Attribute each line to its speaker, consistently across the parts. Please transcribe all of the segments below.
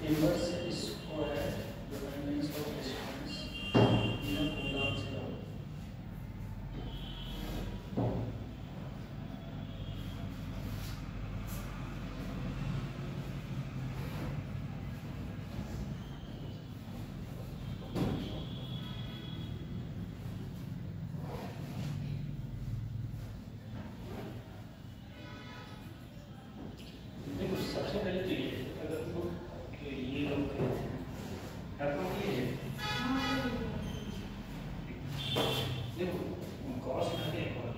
Speaker 1: Inverse square dependence of distance in a Coulomb's law. देखो सबसे पहले तो ये अगर ये लोग देखो क्रॉस करके एक और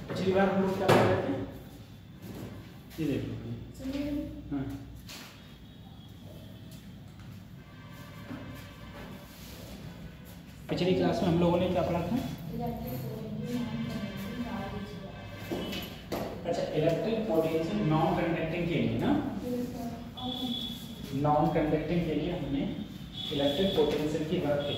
Speaker 1: पिछली बार हम लोग क्या कर रहे थे? ये देखो हाँ पिछली क्लास में हम लोगों ने क्या पढ़ा था? अच्छा इलेक्ट्रिक पोटेंशियल नॉन कंडक्टिंग के लिए ना, नॉन कंडक्टिंग के लिए हमने इलेक्ट्रिक पोटेंशियल की बात की।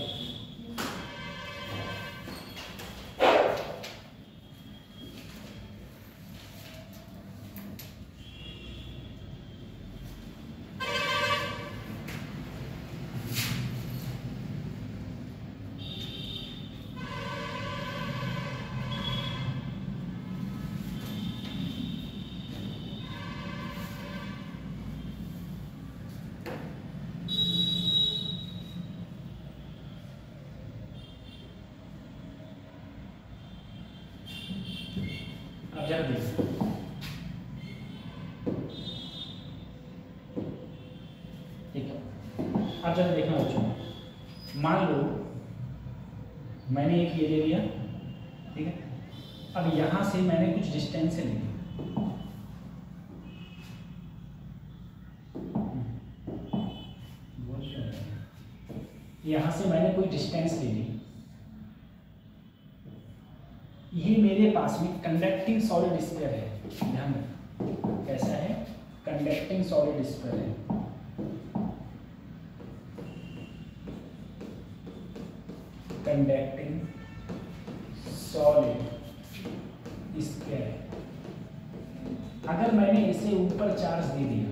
Speaker 1: ठीक है, अब जरा देखना बच्चों, मान लो मैंने एक ये ले लिया, ठीक है, अब यहां से मैंने कुछ डिस्टेंस ले ली, यहां से मैंने कोई डिस्टेंस ले ली, ये मेरे पास में कंडक्टिंग सॉलिड स्फीयर है, ध्यान रखना कैसा है, कंडक्टिंग सॉलिड स्फीयर है, कंडक्टिंग सॉलिड स्फीयर है। अगर मैंने इसे ऊपर चार्ज दे दिया,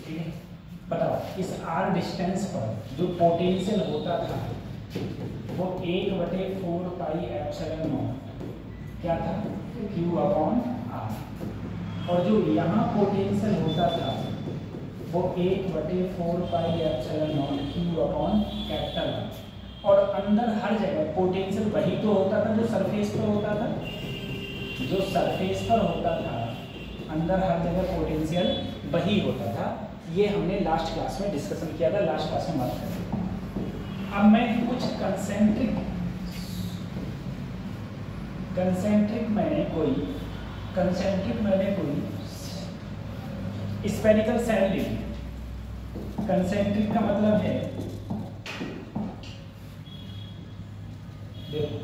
Speaker 1: ठीक है, बताओ इस r डिस्टेंस पर जो पोटेंशियल होता था वो 1/4 पाई एप्सिलॉन नॉट क्या था, Q/R, और जो यहाँ पोटेंशियल होता था वो 1/4πε0 क्यू अपॉन कैपिटल 1। और अंदर हर जगह पोटेंशियल वही तो होता था जो सरफेस पर होता था, जो सरफेस पर होता था अंदर हर जगह पोटेंशियल वही होता था। ये हमने लास्ट क्लास में डिस्कशन किया था, लास्ट क्लास में बात करें। अब मैं कुछ कंसेंट्रिक मैंने कोई स्फेरिकल सेल ली। कंसेंट्रिक का मतलब है, देखो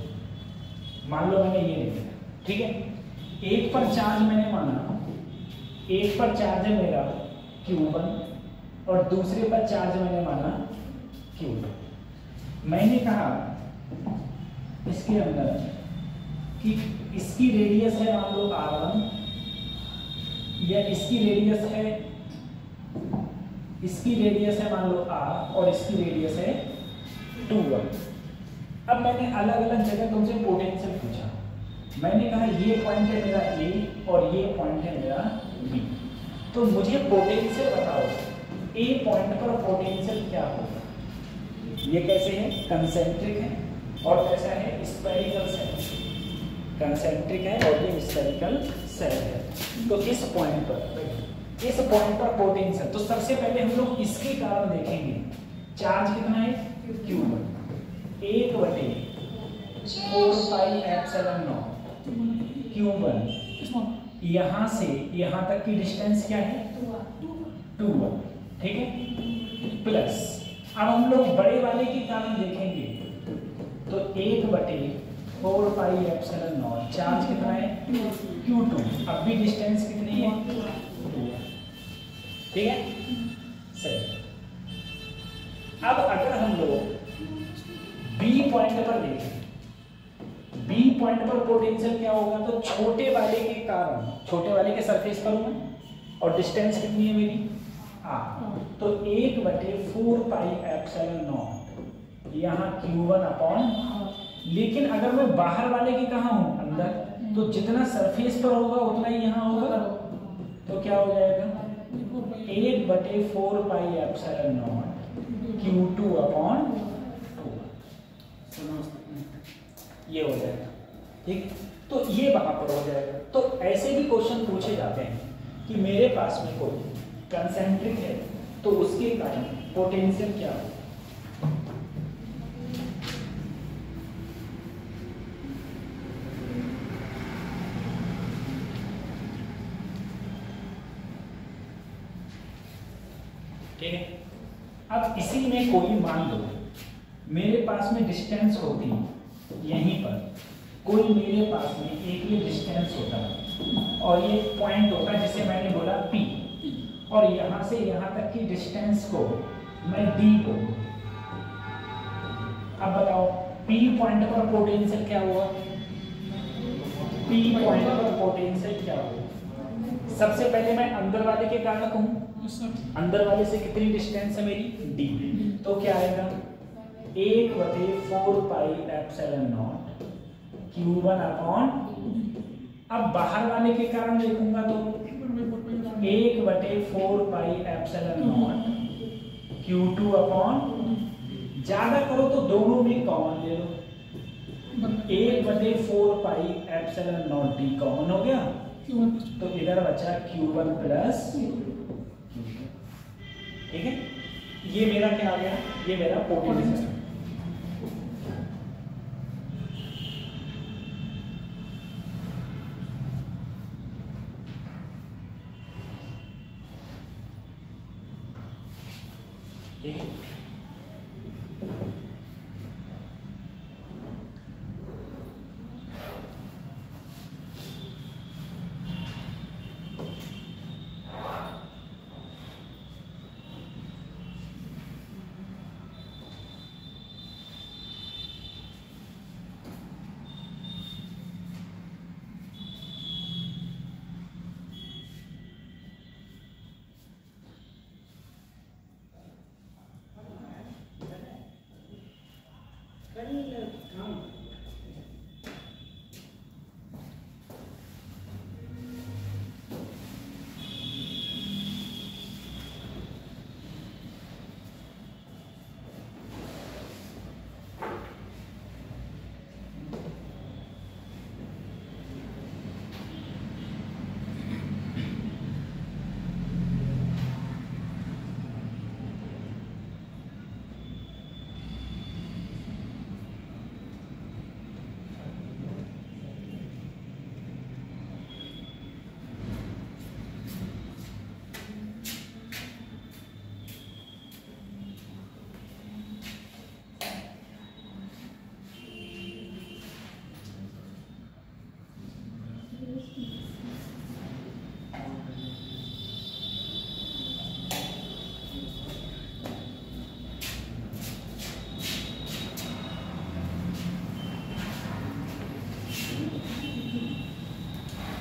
Speaker 1: मान लो मैंने ये लिखा, ठीक है, एक पर चार्ज मैंने माना, एक पर चार्ज है मेरा Q1 और दूसरे पर चार्ज मैंने माना Q2। मैंने कहा इसके अंदर कि इसकी रेडियस है मान लो R1 या इसकी रेडियस है मान लो R और इसकी रेडियस है 2 1। अब मैंने अलग अलग जगह तुमसे पोटेंशियल पूछा। मैंने कहा ये पॉइंट है मेरा A और ये पॉइंट है मेरा B, तो मुझे पोटेंशियल बताओ A पॉइंट पर पोटेंशियल क्या होगा। ये कैसे है, कंसेंट्रिक है और कैसा है, स्फेरिकल सेल। कंसेंट्रिक है और ये स्फेरिकल सेल है। तो इस पॉइंट पर पोटेंशियल, तो सबसे पहले हम लोग इसके कारण देखेंगे। चार्ज कितना है Q1, 1/4πε0 Q1, यहाँ से यहाँ तक की डिस्टेंस क्या है 2 1, ठीक है, प्लस अब हम लोग बड़े वाले के कारण देखेंगे तो 1/4πε0 चार्ज कितना है Q2, अब भी डिस्टेंस कितनी है 2, ठीक है सही। अब अगर हम लोग B पॉइंट पर देखें, B पॉइंट पर पोटेंशियल क्या होगा, तो छोटे वाले के कारण, छोटे वाले के सरफेस पर हूं और डिस्टेंस कितनी है मेरी R, तो 1/4πε0 यहाँ Q1 अपॉन। लेकिन अगर मैं बाहर वाले के कहाँ हूँ, अंदर, तो जितना सरफेस पर होगा उतना ही यहाँ होगा, तो क्या हो जाएगा 1/4πε0 Q2 अपॉन 2, ये हो जाएगा, ठीक। तो ये वहां पर हो जाएगा। तो ऐसे भी क्वेश्चन पूछे जाते हैं कि मेरे पास में कोई कंसेंट्रिक है तो उसके कारण पोटेंशियल क्या हो। ठीक है, अब इसी में कोई मान लो मेरे पास में डिस्टेंस होती यहीं पर, कोई मेरे पास में एक ये डिस्टेंस होता और ये पॉइंट होता जिसे मैंने बोला P, और यहां से यहां तक की डिस्टेंस को मैं D बोलूं। अब बताओ P पॉइंट पर पोटेंशियल क्या हुआ, P पॉइंट पर पोटेंशियल क्या हुआ। सबसे पहले मैं अंदर वाले के कारण कहूं, अंदर वाले से कितनी डिस्टेंस है मेरी D, तो क्या आएगा 1/4πε0 Q1 अपॉन। अब बाहर वाले के कारण देखूंगा तो 1/4πε0 Q2 अपॉन, ज्यादा करो तो दोनों में कॉमन ले लो, 1/4πε0 D कॉमन हो गया, तो इधर बचा Q1 प्लस Q2, ठीक है। ये मेरा क्या आ गया, ये मेरा पोटेंशियल।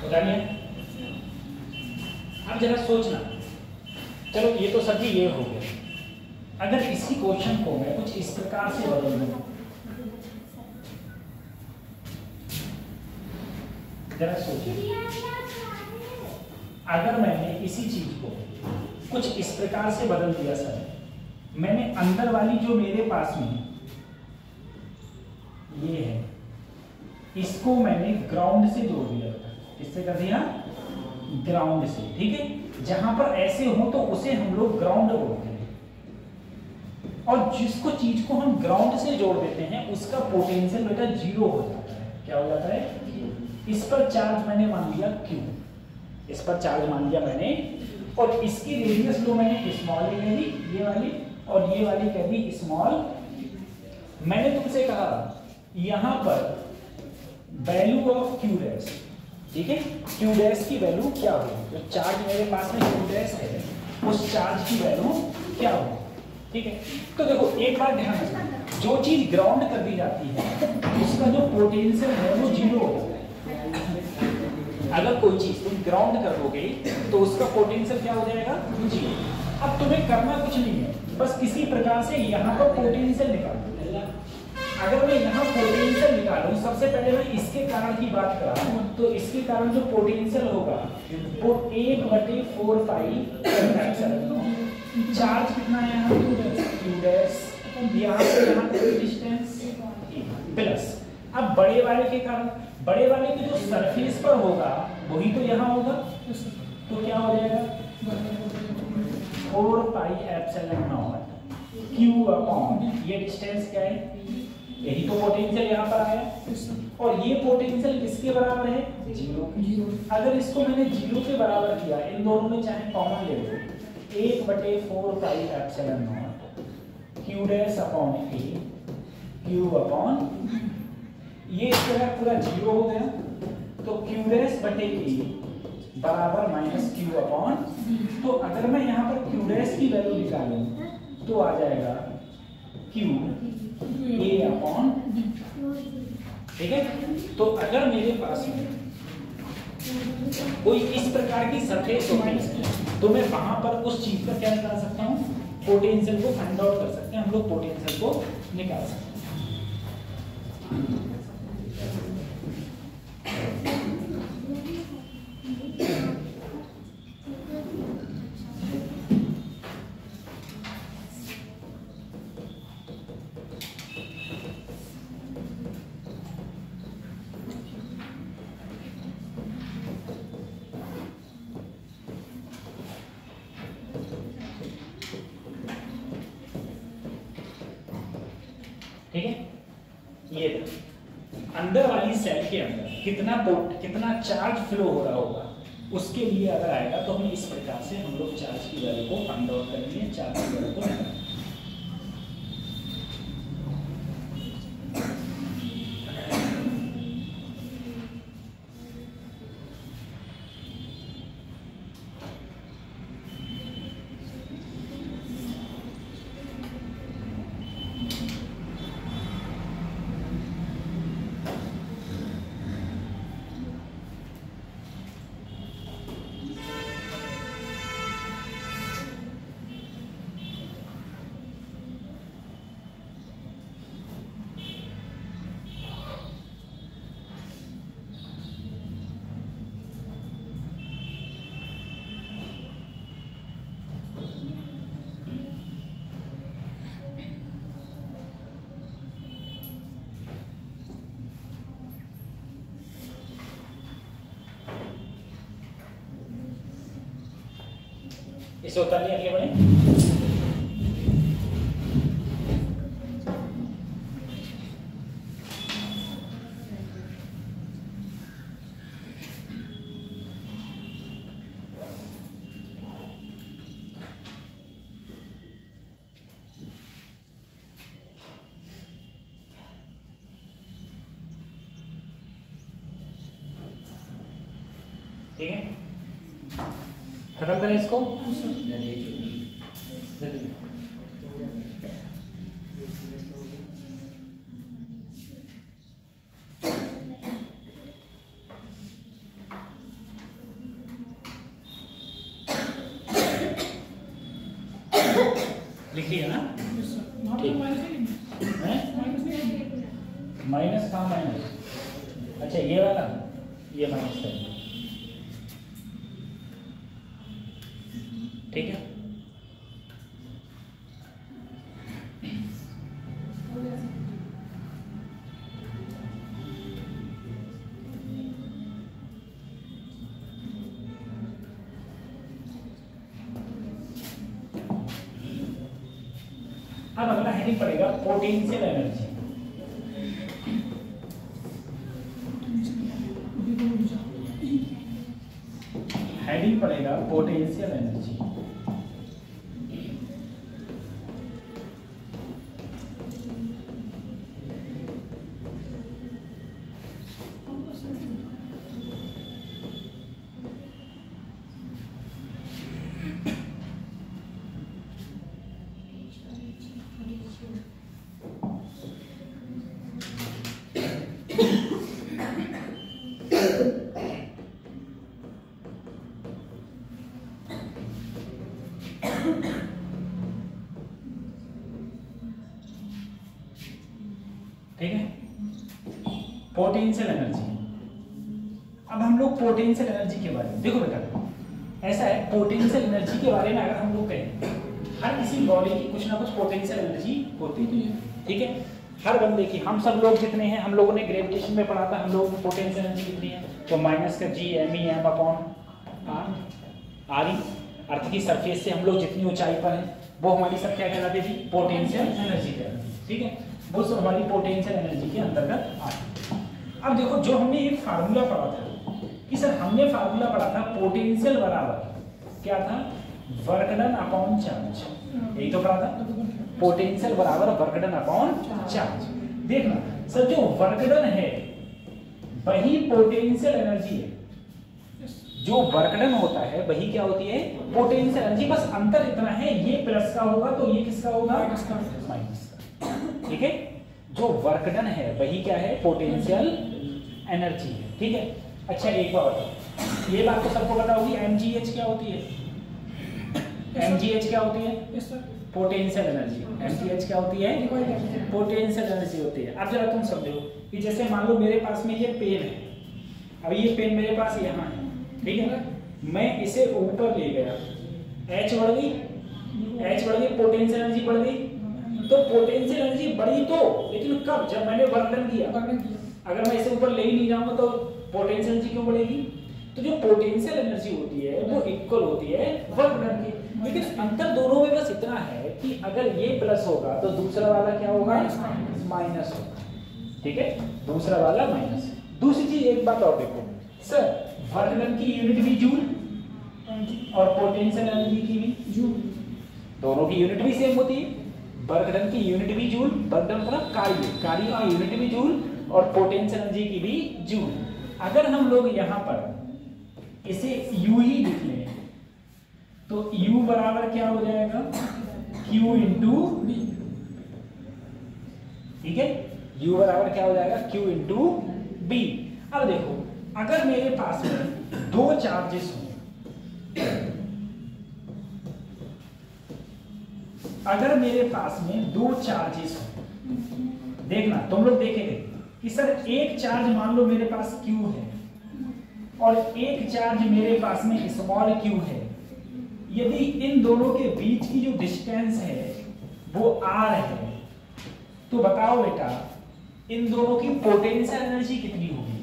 Speaker 1: बता दिया। अब जरा सोचना, चलो ये तो सभी ये हो गया। अगर इसी क्वेश्चन को मैं कुछ इस प्रकार से बदल दूं, जरा सोचिए, अगर मैंने इसी चीज को कुछ इस प्रकार से बदल दिया सर, मैंने अंदर वाली जो मेरे पास में ये है, इसको मैंने ग्राउंड से जोड़ दिया था। किससे कर दिया? ग्राउंड से। ठीक है, जहां पर ऐसे हो तो उसे हम लोग ग्राउंड बोलते हैं, और जिसको चीज को हम ग्राउंड से जोड़ देते हैं उसका पोटेंशियल बेटा जीरो हो जाता है। क्या हो जाता है? इस पर चार्ज मैंने मान लिया Q, इस पर चार्ज मान लिया मैंने, और इसकी रेडियस लो मैंने स्मॉल ए कह दी, ये वाली, और ये वाली कह दी स्मॉल। मैंने तुमसे कहा यहां पर वैल्यू ऑफ Q डैश, ठीक है, Q डैश की वैल्यू क्या होगी? जो चार्ज मेरे पास में Q डैश है उस चार्ज की वैल्यू क्या होगी? ठीक है, तो देखो एक बात ध्यान रखना, जो चीज ग्राउंड कर दी जाती है उसका जो पोटेंशियल है वो जीरो हो जाता है। अगर कोई चीज तुम ग्राउंड कर दोगे तो उसका पोटेंशियल क्या हो जाएगा? जीरो। अब तुम्हें करना कुछ नहीं है, बस किसी प्रकार से यहाँ पर पोटेंशियल निकालो। अगर मैं यहाँ पोटेंशियल निकालूं, सबसे पहले मैं इसके कारण की बात कर रहा हूँ, तो इसके कारण जो पोटेंशियल होगा वो 1/4 पाई चार्ज कितना है यहाँ? Q डैश, यहाँ से यहाँ तक डिस्टेंस प्लस। अब बड़े वाले के कारण, बड़े वाले के जो सरफेस पर होगा वही तो यहाँ होगा, तो क्या हो जाएगा? 4 पाई एप्सिलॉन नॉट Q अपॉन, ये डिस्टेंस क्या है? यही तो पोटेंशियल यहाँ पर आया, और ये पोटेंशियल किसके बराबर है? जीरो। अगर इसको मैंने जीरो के बराबर किया, इन दोनों में चाहे कॉमन ले लो, 1/4 पाई epsilon not Q dash upon A, Q upon, ये इस तरह पूरा जीरो हो गया, तो Q डैश बटे A बराबर माइनस Q अपॉन। तो अगर मैं यहाँ पर Q डैश की वैल्यू निकालूं तो आ जाएगा Q A अपॉन, ठीक है। तो अगर मेरे पास में कोई इस प्रकार की सरफेस होगी तो मैं वहां पर उस चीज का क्या निकाल सकता हूँ? पोटेंशियल को फाइंड आउट कर सकते हैं हम लोग, पोटेंशियल को निकाल सकते हैं। ठीक है, ये अंदर वाली सेल के अंदर कितना चार्ज फ्लो हो रहा होगा उसके लिए अगर आएगा तो हम इस प्रकार से हम लोग चार्ज की वैल्यू को फाइंड आउट करेंगे, चार्ज की वैल्यू को निकालेंगे। इसे उतारिए, आगे बढ़े। ठीक है, खत्म करें इसको। लिख लिया ना? ठीक है, माइनस कहाँ माइनस? अच्छा ये वाला, ये माइनस करेंगे, ठीक है। अब अगला हेडिंग पड़ेगा पोटेंशियल एनर्जी। हेडिंग पड़ेगा पोटेंशियल एनर्जी। ठीक है, पोटेंशियल एनर्जी। अब हम लोग पोटेंशियल एनर्जी के बारे में देखो बेटा, ऐसा है पोटेंशियल एनर्जी के बारे में अगर हम लोग कहें, हर किसी बॉडी की कुछ ना कुछ पोटेंशियल एनर्जी होती है, ठीक है। हर बंदे की, हम सब लोग जितने हैं, हम लोगों ने ग्रेविटेशन में पढ़ा था, हम लोगों की पोटेंशियल एनर्जी कितनी है, तो माइनस का G M E M upon R E. Earth की सरफेस से हम लोग जितनी ऊंचाई पर हैं वो हमारी सब क्या कहलाती थी, पोटेंशियल एनर्जी कहलाती थी, ठीक है। वो सब हमारी पोटेंशियल एनर्जी के अंतर्गत आती है। अब देखो जो हमने एक फार्मूला पढ़ा था कि सर हमने फार्मूला पढ़ा था पोटेंशियल बराबर क्या था, वर्क डन अपॉन चार्ज, यही तो पढ़ा था, पोटेंशियल बराबर वर्क डन अपॉन चार्ज। देखना सर जो वर्क डन है वही पोटेंशियल एनर्जी है, जो वर्क डन होता है वही क्या होती है, पोटेंशियल एनर्जी। बस अंतर इतना है, ये प्लस का होगा तो ये किसका होगा, माइनस का, ठीक है। जो वर्क डन है वही क्या है, पोटेंशियल एनर्जी है, ठीक है। अच्छा एक बार बताओ, ये बात तो सबको पता होगी, mgh क्या होती है, mgh क्या होती है, पोटेंशियल एनर्जी। mgh क्या होती है, पोटेंशियल एनर्जी होती है। अब जरा तुम समझो कि जैसे मान लो मेरे पास में ये पेन है, अब ये पेन मेरे पास यहाँ है, ठीक है, मैं इसे ऊपर ले गया, h बढ़ गई, पोटेंशियल एनर्जी बढ़ गई, तो पोटेंशियल एनर्जी बढ़ी तो, लेकिन कब, जब मैंने वर्क डन किया। अगर मैं इसे ऊपर ले ही नहीं जाऊंगा तो पोटेंशियल एनर्जी क्यों बढ़ेगी। तो जो पोटेंशियल एनर्जी होती है वो इक्वल होती है वर्क डन की, लेकिन अंतर दोनों में बस इतना है कि अगर ये प्लस होगा तो दूसरा वाला क्या होगा, माइनस होगा, ठीक है, दूसरा वाला माइनस। दूसरी चीज एक बात और देखो सर, वर्क डन की यूनिट भी जूल और पोटेंशियल एनर्जी की भी जूल, दोनों की यूनिट भी सेम होती है। वर्क डन की यूनिट भी जूल, वर्क डन मतलब कार्य की यूनिट भी जूल और पोटेंशियल एनर्जी की भी जूल। अगर हम लोग यहाँ पर इसे U ही लिख लें तो U बराबर क्या हो जाएगा, Q इंटू B, ठीक है, U बराबर क्या हो जाएगा, Q इंटू B। अब देखो अगर मेरे पास में दो चार्जेस हो, अगर मेरे पास में दो चार्जेस हो, देखना तुम लोग देखेंगे कि सर एक चार्ज मान लो मेरे पास Q है और एक चार्ज मेरे पास में स्मॉल q है। यदि इन दोनों के बीच की जो डिस्टेंस है वो r है, तो बताओ बेटा इन दोनों की पोटेंशियल एनर्जी कितनी होगी।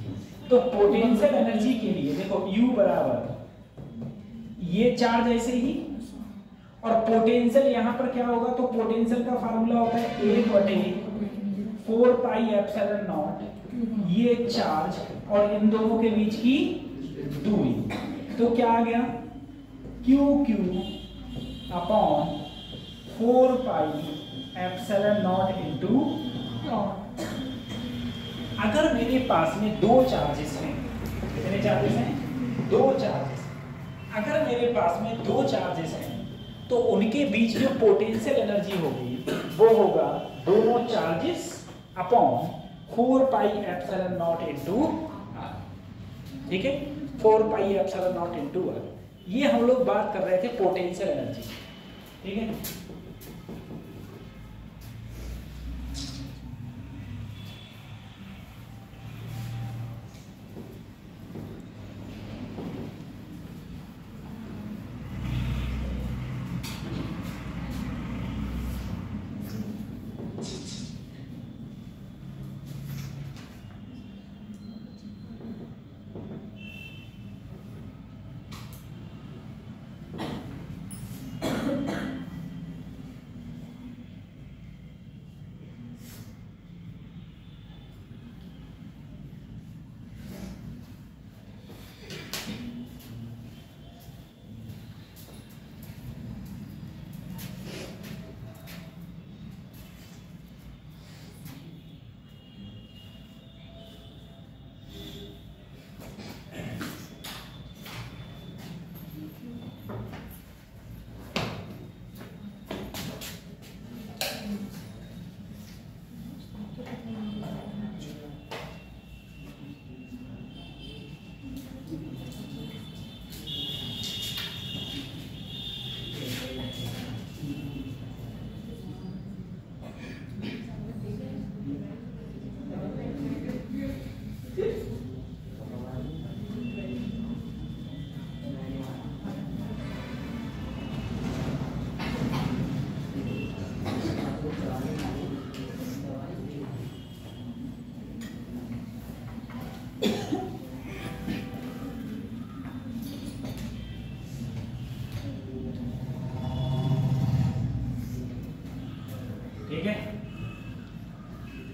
Speaker 1: तो पोटेंशियल एनर्जी के लिए देखो U बराबर ये चार्ज ऐसे ही, और पोटेंशियल यहाँ पर क्या होगा, तो पोटेंशियल का फार्मूला होता है 1/4 पाई एप्सिलॉन नॉट ये चार्ज और इन दोनों के बीच की दूरी। तो क्या आ गया, QQ upon 4 pi epsilon not into. अगर मेरे पास में दो चार्जेस हैं, कितने चार्जेस हैं, दो चार्जेस। अगर मेरे पास में दो चार्जेस हैं तो उनके बीच जो पोटेंशियल एनर्जी होगी वो होगा दोनों चार्जेस अपॉन 4 पाई एप्सिलॉन नॉट इनटू r, ठीक है, 4 पाई एप्सिलॉन नॉट इनटू r। ये हम लोग बात कर रहे थे पोटेंशियल एनर्जी, ठीक है।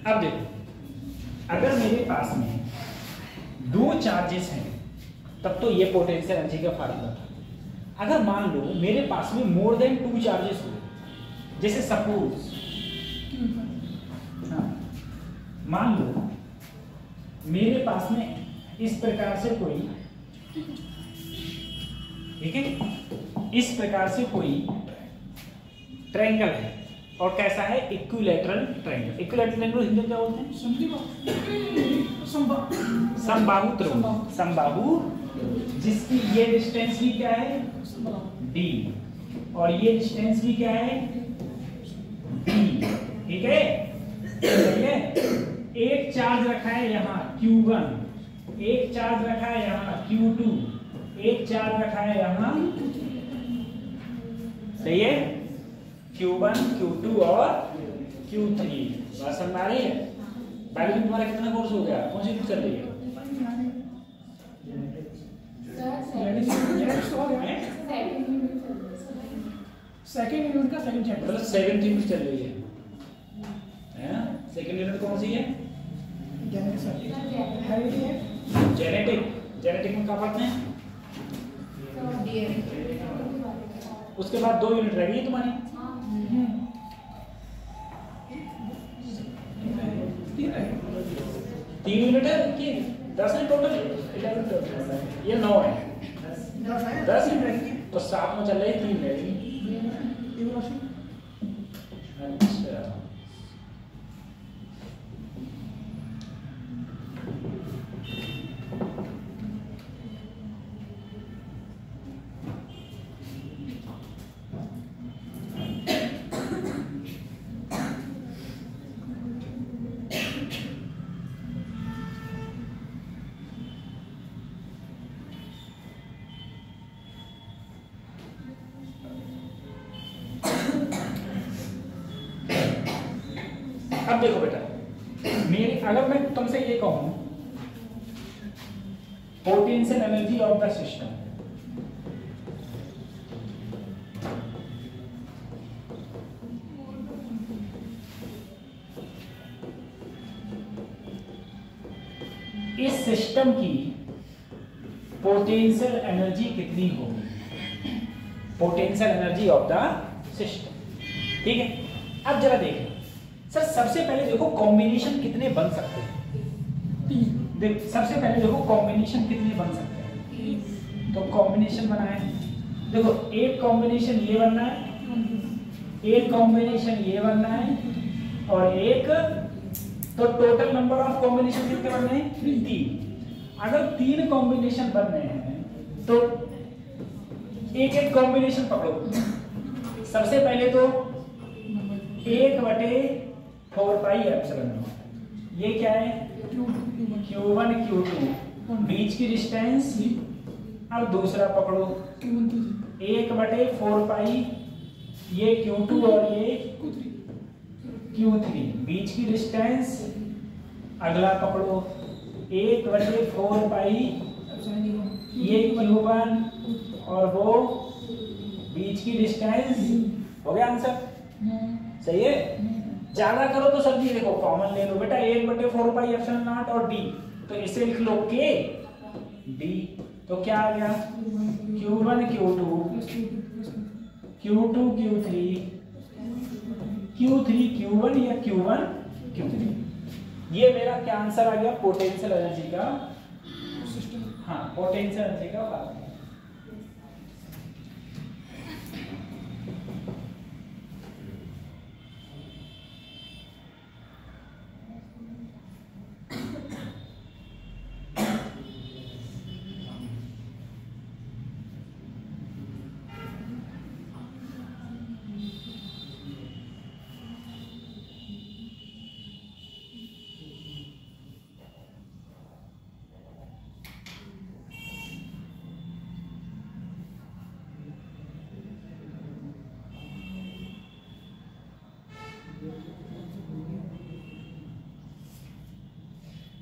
Speaker 1: अब देखो, अगर मेरे पास में दो चार्जेस हैं तब तो ये पोटेंशियल एनर्जी का फार्मूला था। अगर मान लो मेरे पास में मोर देन टू चार्जेस हो, जैसे सपोज मान लो मेरे पास में इस प्रकार से कोई, ठीक है, इस प्रकार से कोई ट्रायंगल है और कैसा है, equilateral triangle. Equilateral triangle Hindi में क्या बोलते हैं, समबाहु त्रिभुज। समबाहु, जिसकी ये डिस्टेंस भी क्या है, d, और ये डिस्टेंस भी क्या है, d, ठीक है। ठीक है, एक चार्ज रखा है यहाँ Q1, एक चार्ज रखा है यहाँ Q2, एक चार्ज रखा है यहाँ, सही है, Q1, Q2 और Q3। बात समझ आ रही है? बायोलॉजी में तुम्हारा कितना कोर्स हो गया, कौन सी चीज कर रही है?
Speaker 2: सेकंड यूनिट का सेकंड चैप्टर,
Speaker 1: मतलब सेकंड यूनिट चल रही है। सेकंड यूनिट कौन सी है? जेनेटिक। जेनेटिक में क्या पढ़ते हैं? उसके बाद 2 यूनिट रह गई तुम्हारी, 3 यूनिट है कि 10 है टोटल? 11 टोटल, ये 9 है, 10 यूनिट तो 7 में चल रही, 3 रहेगी। अच्छा, अब देखो बेटा, मेरी अगर मैं तुमसे ये कहूं potential energy of the system, इस सिस्टम की पोटेंशियल एनर्जी कितनी होगी, potential energy of the system, ठीक है। अब जरा देखो सर, सबसे पहले देखो कॉम्बिनेशन कितने बन सकते हैं, सबसे पहले देखो कॉम्बिनेशन कितने बन सकते हैं, तो कॉम्बिनेशन बनाए, देखो एक कॉम्बिनेशन ये बनना है, एक कॉम्बिनेशन ये बनना है, और एक, तो टोटल नंबर ऑफ कॉम्बिनेशन कितने बनने हैं, 3। अगर 3 कॉम्बिनेशन बन रहे हैं तो एक एक कॉम्बिनेशन पकड़ो। सबसे पहले तो 1/4 पाई एप्सिलॉन नॉट, ये क्या है, Q1 Q2, बीच की डिस्टेंस। अब दूसरा पकड़ो 1/4 पाई, ये Q2 और ये Q3, बीच की डिस्टेंस। अगला पकड़ो 1/4 पाई, ये Q1 और वो बीच की डिस्टेंस। हो गया आंसर, सही है। ज्यादा करो तो सब्जी देखो कॉमन ले लो बेटा, 1/4 पाई एप्सिलॉन नॉट और d, तो इसे लिख लो k d, तो क्या आ गया, Q1 Q2 Q2 Q3 Q3 Q1 या Q1 Q3। ये मेरा क्या आंसर आ गया, पोटेंशियल एनर्जी का सिस्टम, हाँ पोटेंशियल एनर्जी का फार्मूला।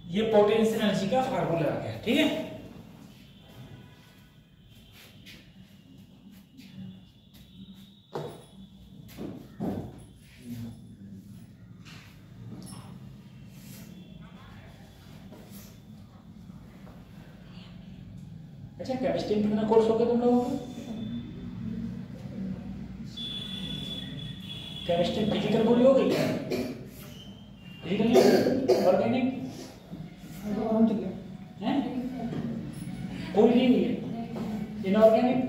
Speaker 1: ये पोटेंशियल एनर्जी का फार्मूला आ गया, ठीक है। अच्छा, केमिस्ट्री में कितना कोर्स हो गया तुम लोगों का? केमिस्ट्री फिजिकल पूरी हो गई क्या? फिजिकल नहीं, ऑर्गेनिक हैं? पूरी नहीं हुई है। इनऑर्गेनिक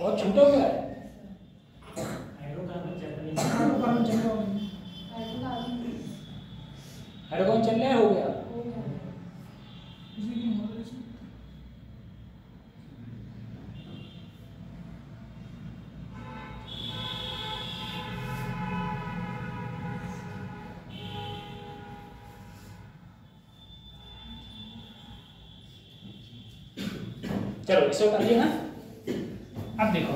Speaker 1: बहुत छूटा हुआ है। हाइड्रोकार्बन चल रहा है, हो गया। चलो इसे कर लिया ना। अब देखो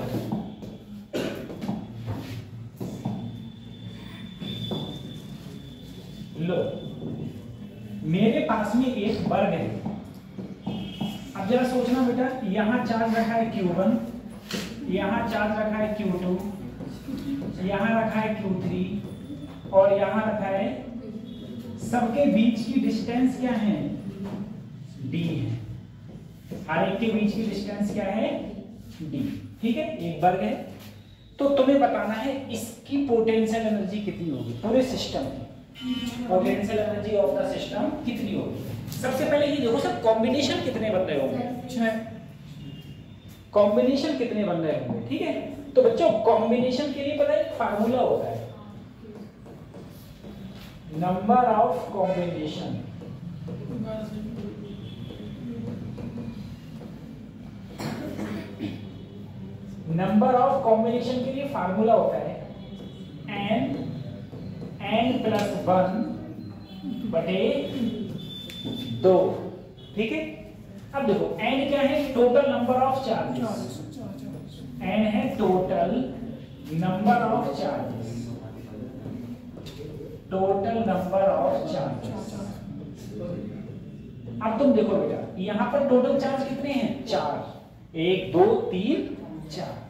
Speaker 1: लो, मेरे पास में एक वर्ग है। अब जरा सोचना बेटा, यहां चार्ज रखा है Q1, यहां चार्ज रखा है Q2, यहां रखा है Q3 और यहां रखा है। सबके बीच की डिस्टेंस क्या है? D है। हर एक के बीच की डिस्टेंस क्या है? D। ठीक है, एक वर्ग है। तो तुम्हें बताना है इसकी पोटेंशियल एनर्जी कितनी होगी, पूरे सिस्टम की potential energy of the system कितनी होगी। सबसे पहले ये देखो सर, कॉम्बिनेशन कितने बन रहे होंगे? 6 कॉम्बिनेशन कितने बन रहे होंगे। ठीक है, तो बच्चों कॉम्बिनेशन के लिए पता है फार्मूला होता है, number of combination. Number of combination के लिए फार्मूला होता है n+1 बटे 2। ठीक है, अब देखो n क्या है? Total number of charges. n है total number of charges, total number of charges. अब तुम देखो बेटा, यहां पर टोटल चार्ज कितने हैं? 4, 1 2 3 4।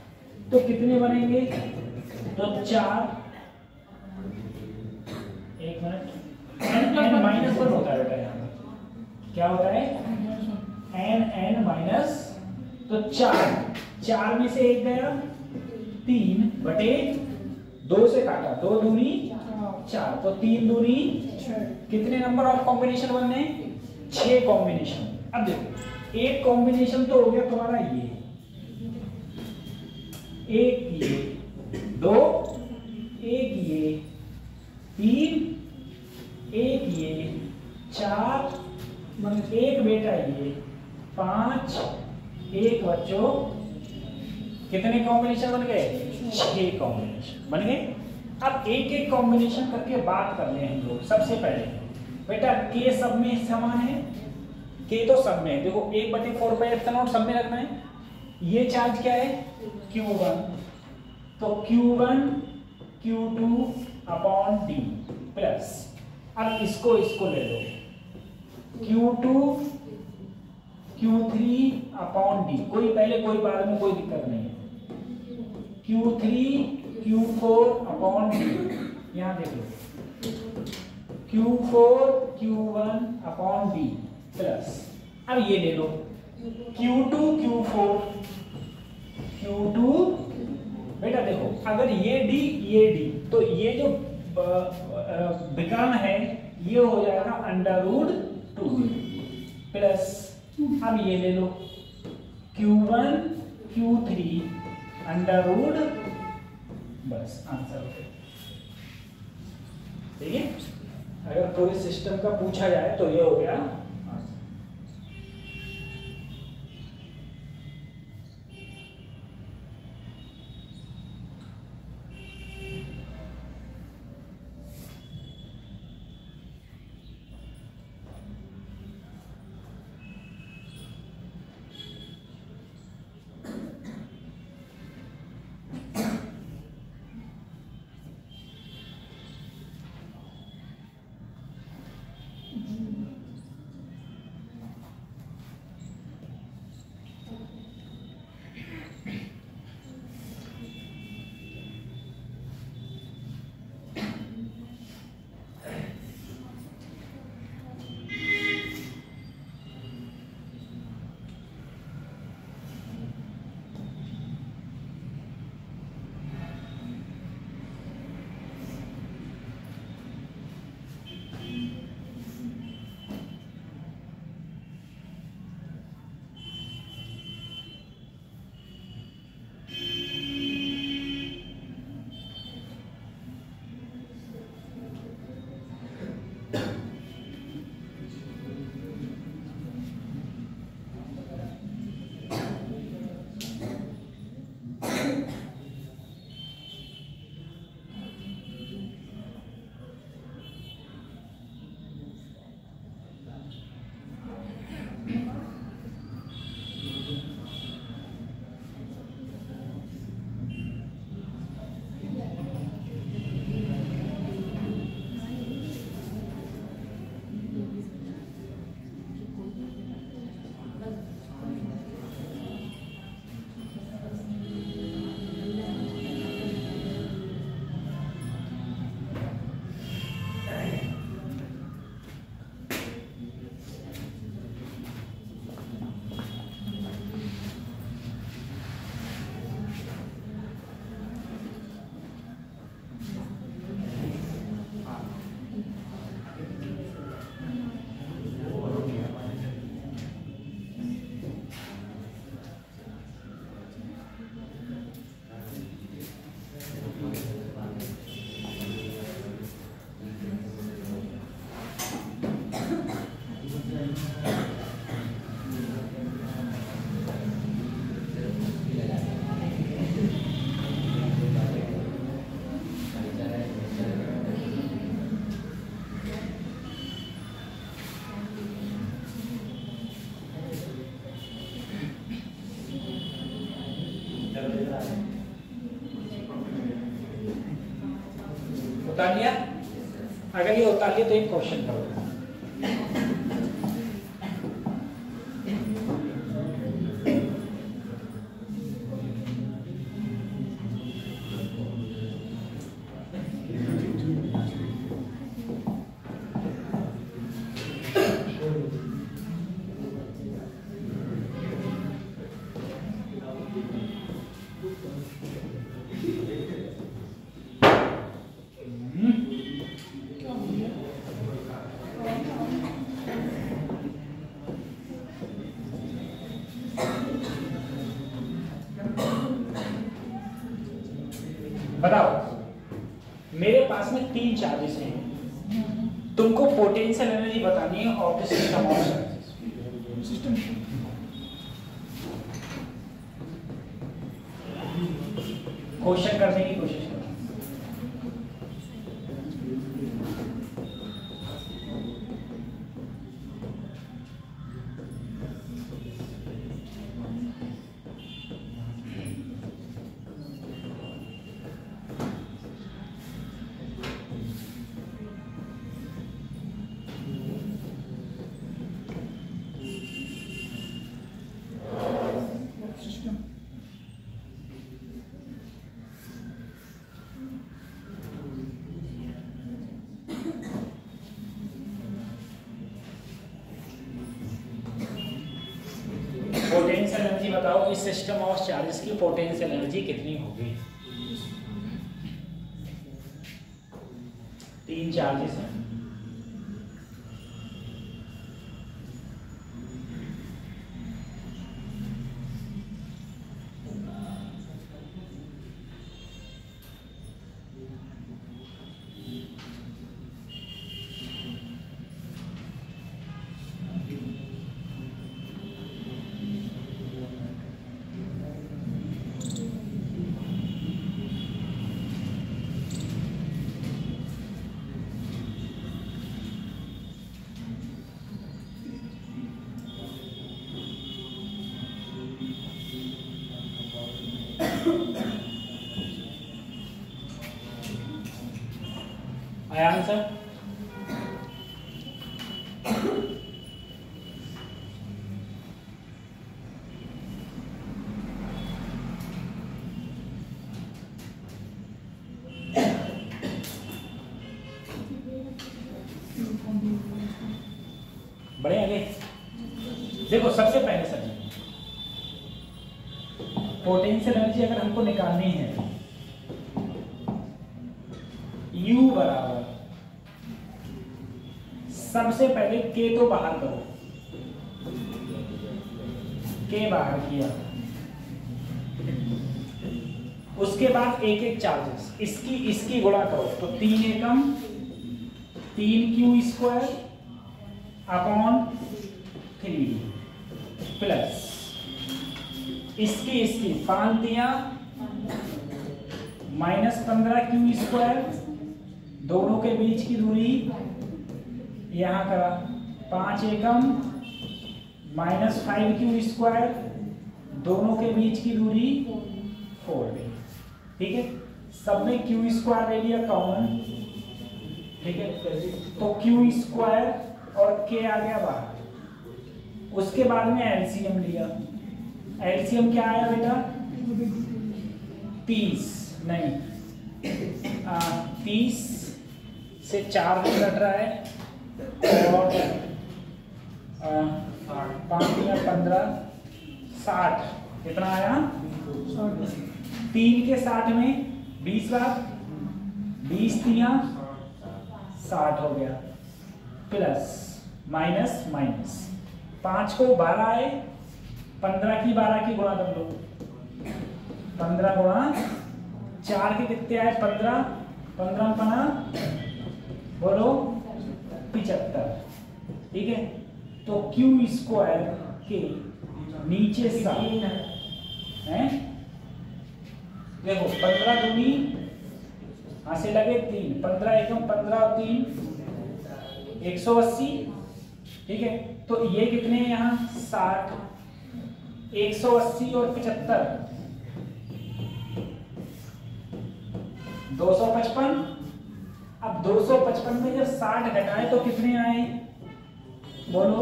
Speaker 1: तो कितने बनेंगे? तो 4, एक मिनट, n-1 होता है बेटा यहाँ पर। क्या होता है? n - तो 4 में से 1 गया, 3 बटे 2 से काटा, 2 दूनी 4, तो 3 दूनी 6। कितने नंबर ऑफ कॉम्बिनेशन बनने? 6 कॉम्बिनेशन। अब देखो, एक कॉम्बिनेशन तो हो गया तुम्हारा ये, एक ये, 2, एक ये, 3, एक ये, 4, एक बेटा ये, 5, एक बच्चों। कितने कॉम्बिनेशन बन गए? 6 कॉम्बिनेशन बन गए। अब एक एक कॉम्बिनेशन करके बात कर ले हम लोग। सबसे पहले बेटा K सब में समान है, K तो सब में है। देखो 1/4πε0 सब में रखना है। ये चार्ज क्या है? Q1, तो Q1 Q2/D प्लस, अब इसको ले लो, Q2 Q3/D, कोई पहले कोई बाद में, कोई दिक्कत नहीं है। Q3 Q4/D, यहाँ देख लो, Q4 Q1/D प्लस, अब ये ले लो Q2 Q4 Q2। बेटा देखो, अगर ये D तो ये जो विकर्ण है ये हो जाएगा √2 प्लस, अब ये ले लो Q1 Q3 √, बस आंसर। ठीक है, अगर पूरे सिस्टम का पूछा जाए तो ये हो गया आंसर। उतार लिया? अगर ये उतार लिया तो एक क्वेश्चन करो। बताओ, मेरे पास में 3 चार्जेस हैं, तुमको पोटेंशियल एनर्जी बतानी है of the system of charges.
Speaker 2: System
Speaker 1: question करने की कोशिश करो।
Speaker 2: सिस्टम
Speaker 1: पोटेंशियल एनर्जी बताओ, इस सिस्टम ऑफ चार्जेस की पोटेंशियल एनर्जी कितनी होगी? 3 चार्जेस हैं, आया आंसर? बड़े आगे देखो, सबसे पहले सर पोटेंशियल एनर्जी अगर हमको निकालनी है, U बराबर सबसे पहले K तो बाहर करो, K बाहर किया, उसके बाद एक एक चार्जेस इसकी गुणा करो तो 3 एकम 3Q² अपॉन 3 प्लस इसकी 5 दिया माइनस 15Q², दोनों के बीच की दूरी यहाँ करा 5 एकम माइनस 5Q², दोनों के बीच की दूरी 4 ली। ठीक है, सब में Q² ले लिया कॉमन। ठीक है, तो Q² और K आ गया बाहर। उसके बाद में एलसीएम लिया, एलसीएम क्या आया बेटा? 30 नहीं 30 से 4 में कट रहा है और 5 या 15 60 कितना आया? 3 के 60 में 20 बार 20 दिया 60 हो गया, प्लस माइनस माइनस 5 को 12 आए, 15 की 12 की गुणा कर लो, 15 गुणा 4 के कितने आए? 15 15 पना बोलो 75। ठीक है, तो Q² के नीचे साइन है, देखो 15 दूनी यहाँ से लगे 3, 15 एकम 15 और 3 180। ठीक है, तो ये कितने हैं यहाँ? 60, 180 और 75 255 अब 255 में जब 60 घटाए तो कितने आए बोलो?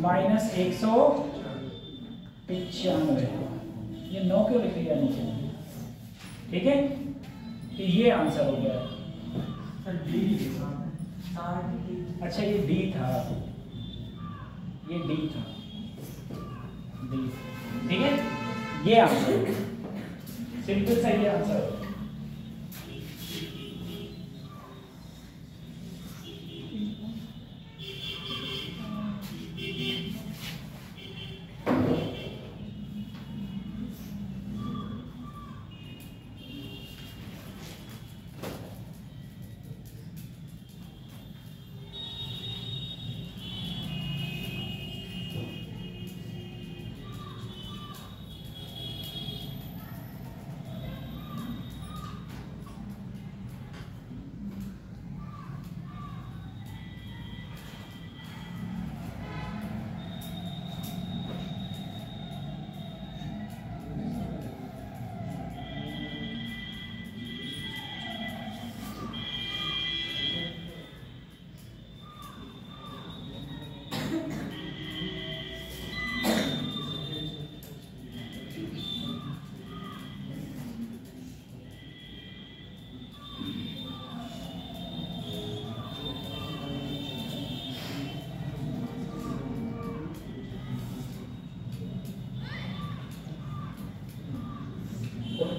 Speaker 1: -195। ये 9 क्यों लिख लिया नीचे? ठीक है, तो ये आंसर हो गया। अच्छा ये डी था, ये डी था, डी। ठीक है, ये आंसर सिंपल सा ये आंसर।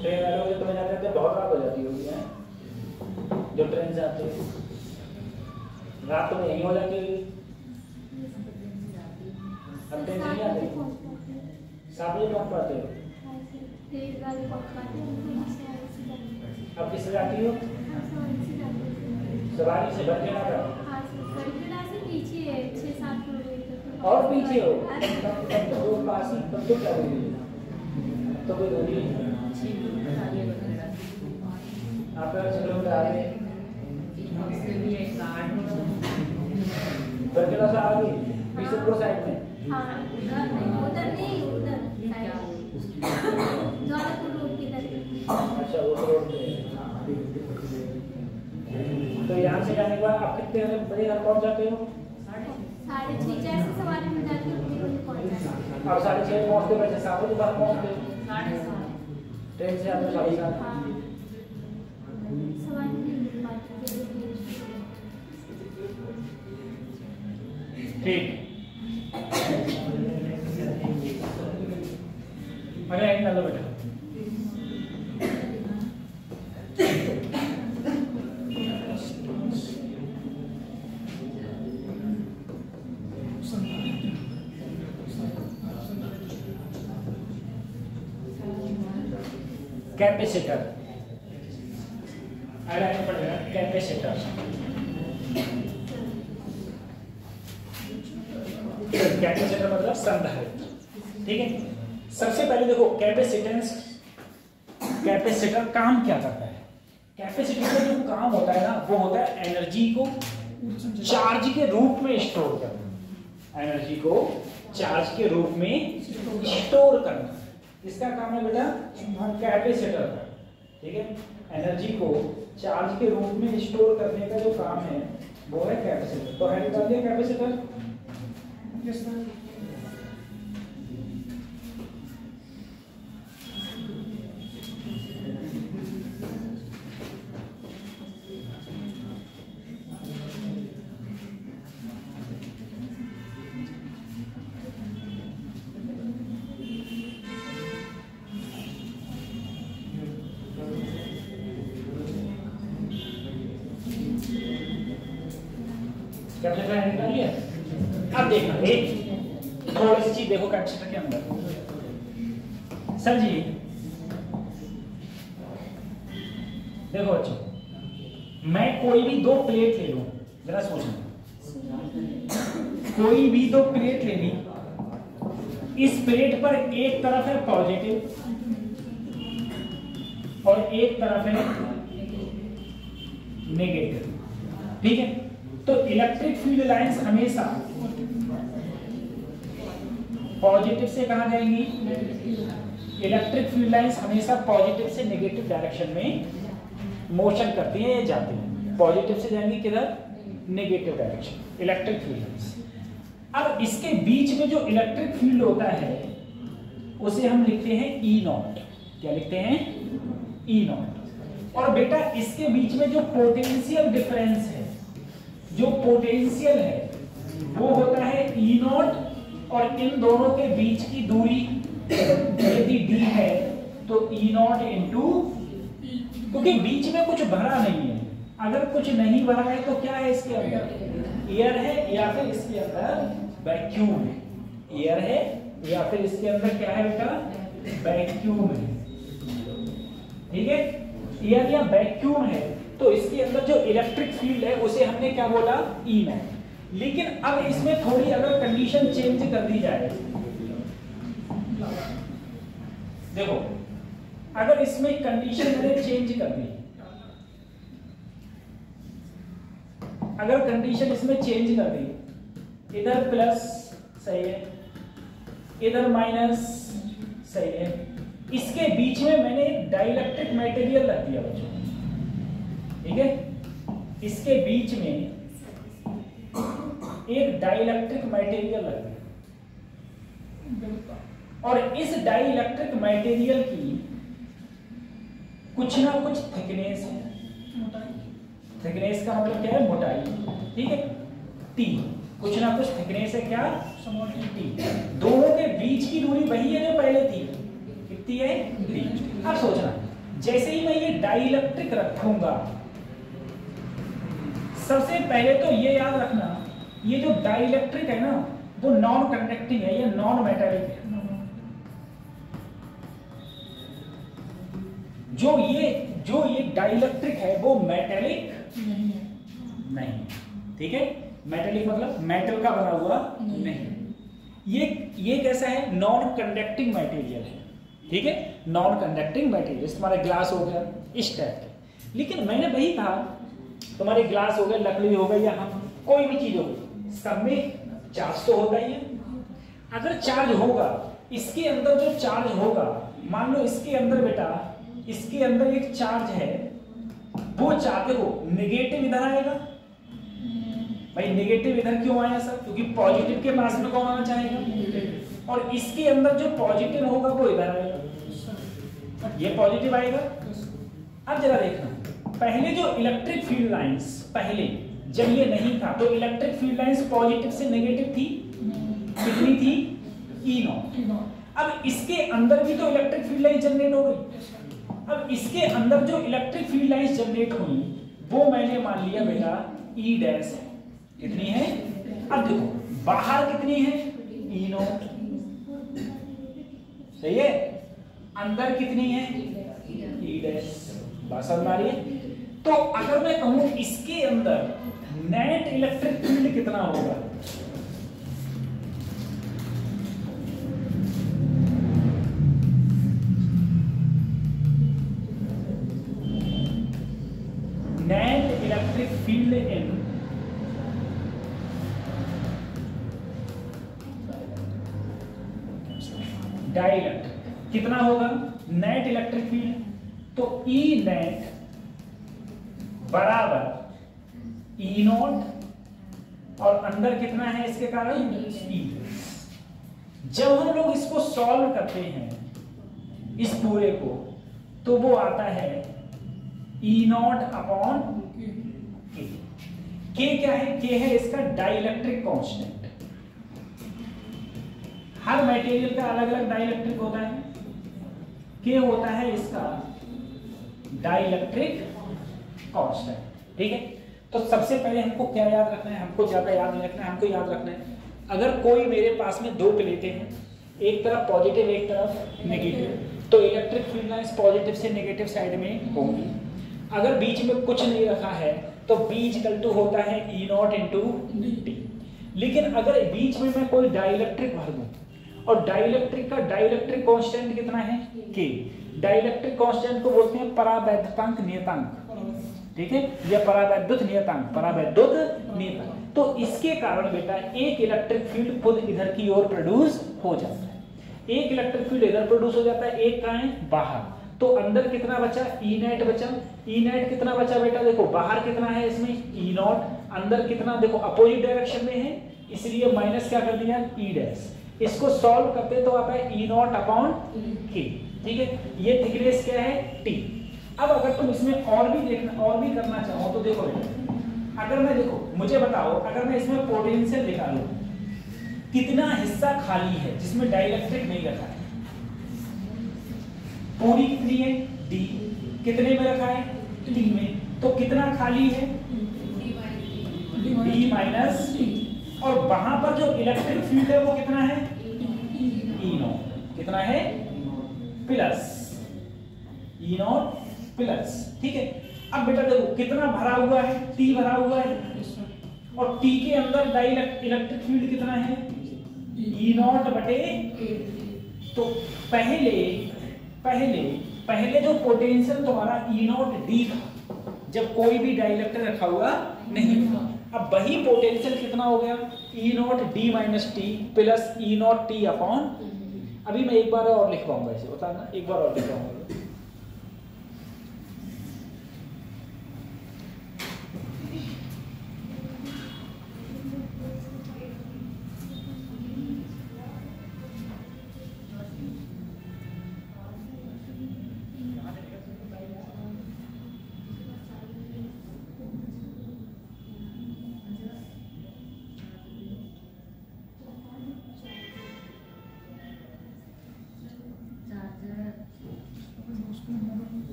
Speaker 1: ट्रेन वाले होंगे तुम्हें जाते हैं बहुत रात हो जाती होगी है, जो ट्रेन से आते हैं रात में यही हो जाती होगी। अब ट्रेन से नहीं आते, 7 बजे पहुँच पाते हो। अब किससे जाती हो? सवारी से। बरखेड़ा का और पीछे हो तो पास ही, तब तो क्या होगी, तो कोई दूरी नहीं। आप 6 किलोमीटर आगे बरखेड़ा से आगे बीसपुर साइड में। अच्छा वो रोड पे। तो यहाँ से जाने के बाद आप कितने बजे घर पहुँच जाते हो?
Speaker 3: 6:30 जैसे सवारी में जाती हूँ
Speaker 1: और 6:30 पहुँचते बजे 7 बजे बाहर पहुँचते हो?
Speaker 3: 7:30
Speaker 1: ट्रेन से आते हो 7:30। ठीक, अरे एक डालो बेटा। कैपेसिटर आगे पड़ेगा। कैपेसिटर कैपेसिटर मतलब संधारित्र। ठीक है, सबसे पहले देखो कैपेसिटेंस, कैपेसिटर काम क्या करता है? कैपेसिटर का जो काम होता है ना वो होता है एनर्जी को चार्ज के रूप में स्टोर करना। एनर्जी को चार्ज के रूप में स्टोर करना, इसका काम है बेटा कैपेसिटर का। ठीक है, एनर्जी को चार्ज के रूप में स्टोर करने का जो काम है वो है कैपेसिटर। तो है निकाल दिया कैपेसिटर।
Speaker 2: Yes sir.
Speaker 1: कैपेसिटर निकाल लिया। अब देखना एक थोड़ी सी चीज देखो कैपेसिटर के अंदर। सर जी देखो बच्चों, मैं कोई भी 2 प्लेट ले लूं, जरा सोचना, कोई भी 2 प्लेट ले ली, इस प्लेट पर एक तरफ है पॉजिटिव और एक तरफ है नेगेटिव। ठीक है, तो इलेक्ट्रिक फील्ड लाइंस हमेशा पॉजिटिव से कहां जाएंगी? इलेक्ट्रिक फील्ड लाइंस हमेशा पॉजिटिव से नेगेटिव डायरेक्शन में मोशन करती हैं या जाती हैं। पॉजिटिव से जाएंगी किधर, negative direction, electric field lines. अब इसके बीच में जो इलेक्ट्रिक फील्ड होता है उसे हम लिखते हैं ई नॉट। क्या लिखते हैं, ई नॉट। और बेटा इसके बीच में जो पोटेंशियल डिफरेंस है, जो पोटेंशियल है वो होता है ई नॉट, और इन दोनों के बीच की दूरी यदि डी है तो ई नॉट इंटू, क्योंकि बीच में कुछ भरा नहीं है, अगर कुछ नहीं भरा है तो क्या है इसके अंदर, एयर है या फिर इसके अंदर वैक्यूम है, एयर है या फिर इसके अंदर क्या है बेटा, वैक्यूम है। ठीक है, एयर या वैक्यूम है तो इसके अंदर जो इलेक्ट्रिक फील्ड है उसे हमने क्या बोला, ई नॉट। लेकिन अब इसमें थोड़ी अगर कंडीशन चेंज कर दी जाए, देखो अगर इसमें कंडीशन मैंने चेंज कर दी, अगर कंडीशन इसमें चेंज कर दी, इधर प्लस सही है, इधर माइनस सही है, इसके बीच में मैंने एक डाइलेक्ट्रिक मटेरियल रख दिया बच्चों, ठीक है, इसके बीच में एक डाइलेक्ट्रिक मटेरियल रख दिया, और इस डाइलेक्ट्रिक मटेरियल की कुछ ना कुछ थिकनेस है, थिकनेस का मतलब क्या है, मोटाई, ठीक है, टी, कुछ ना कुछ थिकनेस है क्या, टी। दोनों के बीच की दूरी वही है जो पहले थी, कितनी है, टी। अब सोचना, जैसे ही मैं ये डाइलेक्ट्रिक रखूंगा, सबसे पहले तो ये याद रखना, ये जो डाइलेक्ट्रिक है ना वो नॉन कंडक्टिंग है, ये नॉन मेटालिक है। जो ये डाइलेक्ट्रिक है वो मेटालिक नहीं, ठीक है, मेटालिक मतलब मेटल का बना हुआ नहीं। ये कैसा है, नॉन कंडक्टिंग मटेरियल है, ठीक है, नॉन कंडक्टिंग मटेरियल। तुम्हारा ग्लास हो गया इस टाइप के, लेकिन मैंने वही कहा, तुम्हारे ग्लास हो गया, लकड़ी हो गई, या हम कोई भी चीज होगी, सब में चार्ज तो होता ही है। अगर चार्ज होगा, इसके अंदर जो चार्ज होगा, मान लो इसके अंदर बेटा, इसके अंदर एक चार्ज है, वो चार्ज को नेगेटिव इधर आएगा, भाई नेगेटिव इधर क्यों आया सर, क्योंकि पॉजिटिव के पास में कौन आना चाहेगा, और इसके अंदर जो पॉजिटिव होगा वो इधर आएगा, ये पॉजिटिव आएगा। अब जरा देखना, पहले जो इलेक्ट्रिक फील्ड लाइंस, पहले जब ये नहीं था तो इलेक्ट्रिक फील्ड लाइंस पॉजिटिव से नेगेटिव थी, कितनी थी, ई नॉट। अब इसके अंदर भी तो इलेक्ट्रिक फील्ड लाइन जनरेट हो गई, अब इसके अंदर जो इलेक्ट्रिक फील्ड लाइंस जनरेट हुई वो मैंने मान लिया बेटा ई डैश है, कितनी है, अब देखो बाहर कितनी है, ई नॉट, सही है, अंदर कितनी है, ई डैश, बात समझ आ रही है। तो अगर मैं कहूं इसके अंदर नेट इलेक्ट्रिक फील्ड कितना होगा, नेट इलेक्ट्रिक फील्ड इन डाइलेक्ट्रिक कितना होगा, नेट इलेक्ट्रिक फील्ड, तो ई नेट बराबर ई नॉट, और अंदर कितना है इसके कारण, ई। जब हम लोग इसको सॉल्व करते हैं इस पूरे को, तो वो आता है ई नॉट अपॉन के। के क्या है, के है इसका डाइलेक्ट्रिक कांस्टेंट। हर मटेरियल का अलग अलग डाइलेक्ट्रिक होता है, के होता है इसका डाइलेक्ट्रिक कांस्टेंट, ठीक है। तो सबसे पहले हमको क्या याद रखना है, हमको ज्यादा याद नहीं रखना है, हमको याद रखना है, अगर कोई मेरे पास में दो प्लेटें हैं, एक तरफ पॉजिटिव एक तरफ नेगेटिव, तो इलेक्ट्रिक फील्ड लाइंस पॉजिटिव से नेगेटिव साइड में होंगी। अगर बीच में कुछ नहीं रखा है तो B इक्वल टू होता है ई नॉट इंटू डी। लेकिन अगर बीच में मैं कोई डाइलेक्ट्रिक भर दूं, और डाइलेक्ट्रिक का डाइलेक्ट्रिक कांस्टेंट कितना है, के। डाइलेक्ट्रिक कांस्टेंट को बोलते हैं परावैद्युतांक नियतांक, ठीक है, या परावैद्युत नियतांक, परावैद्युत नियतांक। तो इसके कारण बेटा एक इलेक्ट्रिक फील्ड खुद इधर की ओर प्रोड्यूस हो जाता है, एक इलेक्ट्रिक फील्ड इधर प्रोड्यूस हो जाता है, एक कहां है, बाहर। तो अंदर कितना बचा, ई नेट बचा। ई नेट कितना बचा बेटा, देखो बाहर कितना है इसमें ई नॉट, अंदर कितना देखो अपोजिट डायरेक्शन में है, इसलिए माइनस क्या कर दिया ई डैश। इसको सॉल्व करते तो आता है ई नॉट अपॉन के, ठीक है। ये थिकनेस क्या है टी। अब अगर तुम इसमें और भी देखना और भी करना चाहो तो देखो बेटा, अगर मैं देखो मुझे बताओ, अगर मैं इसमें पोटेंशियल निकालूं कितना हिस्सा खाली है जिसमें डाइलेक्ट्रिक नहीं रखा है, पूरी कितनी है डी, कितने में रखा है टी में, तो कितना खाली है डी माइनस टी, और वहां पर जो इलेक्ट्रिक फील्ड है वो कितना है ई नॉट, कितना है प्लस ई नॉट प्लस, ठीक है। अब बेटा देखो कितना भरा हुआ है, टी भरा हुआ है, और टी के अंदर इलेक्ट्रिक फील्ड कितना है ई नॉट बटे, तो पहले पहले पहले जो पोटेंशियल तुम्हारा ई नॉट डी था जब कोई भी डाइलेक्ट्रिक रखा हुआ नहीं था, अब वही पोटेंशियल कितना हो गया E nought D minus T plus E nought T upon, अभी मैं एक बार और लिख पाऊंगा इसे, बताना एक बार और लिख पाऊंगा।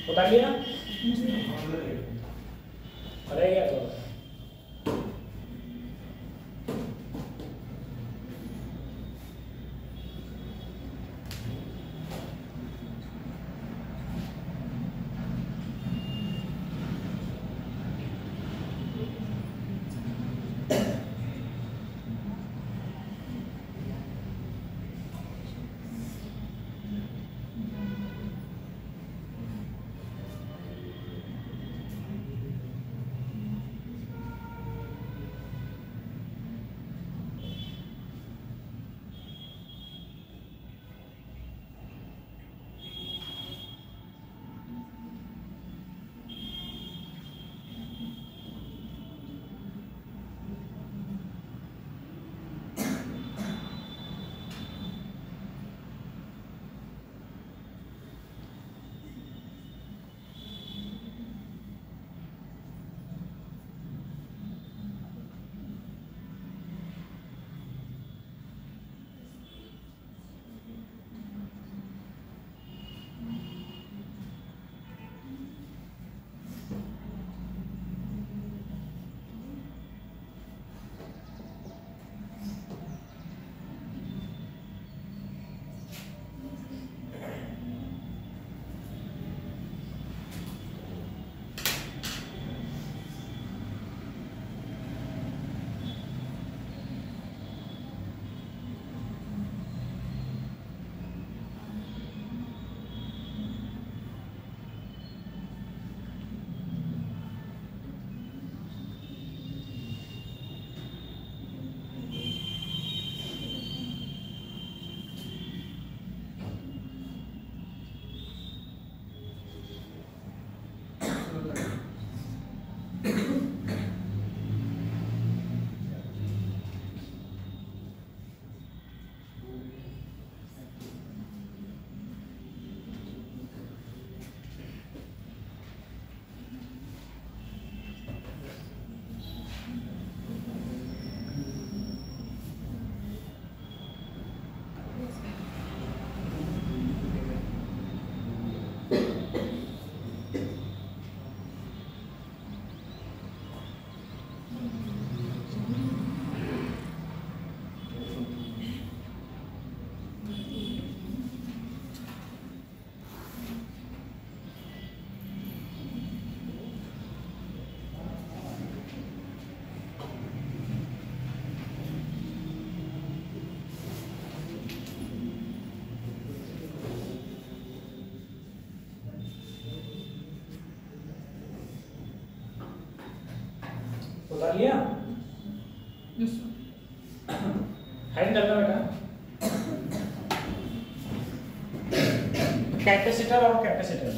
Speaker 1: बता लिया रह गया तो सुधार लिया?
Speaker 2: Yes sir.
Speaker 1: हेडिंग डालना बेटा। कैपेसिटर और कैपेसिटेंस।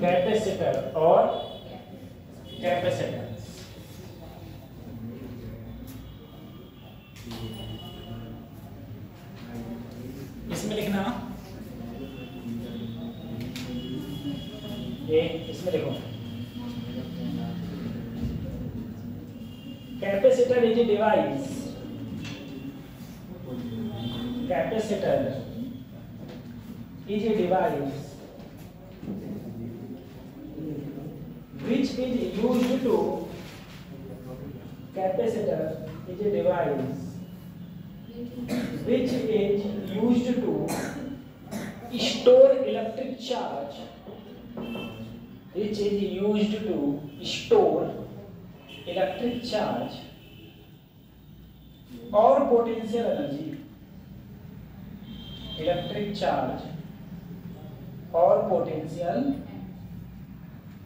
Speaker 1: कैपेसिटर और कैपेसिटेंस। इसमें लिखना ये, इसमें लिखो capacitor is a device, capacitor is a device which is used to, capacitor is a device which is used to store electric charge, which is used to store electric charge or potential energy, electric charge or potential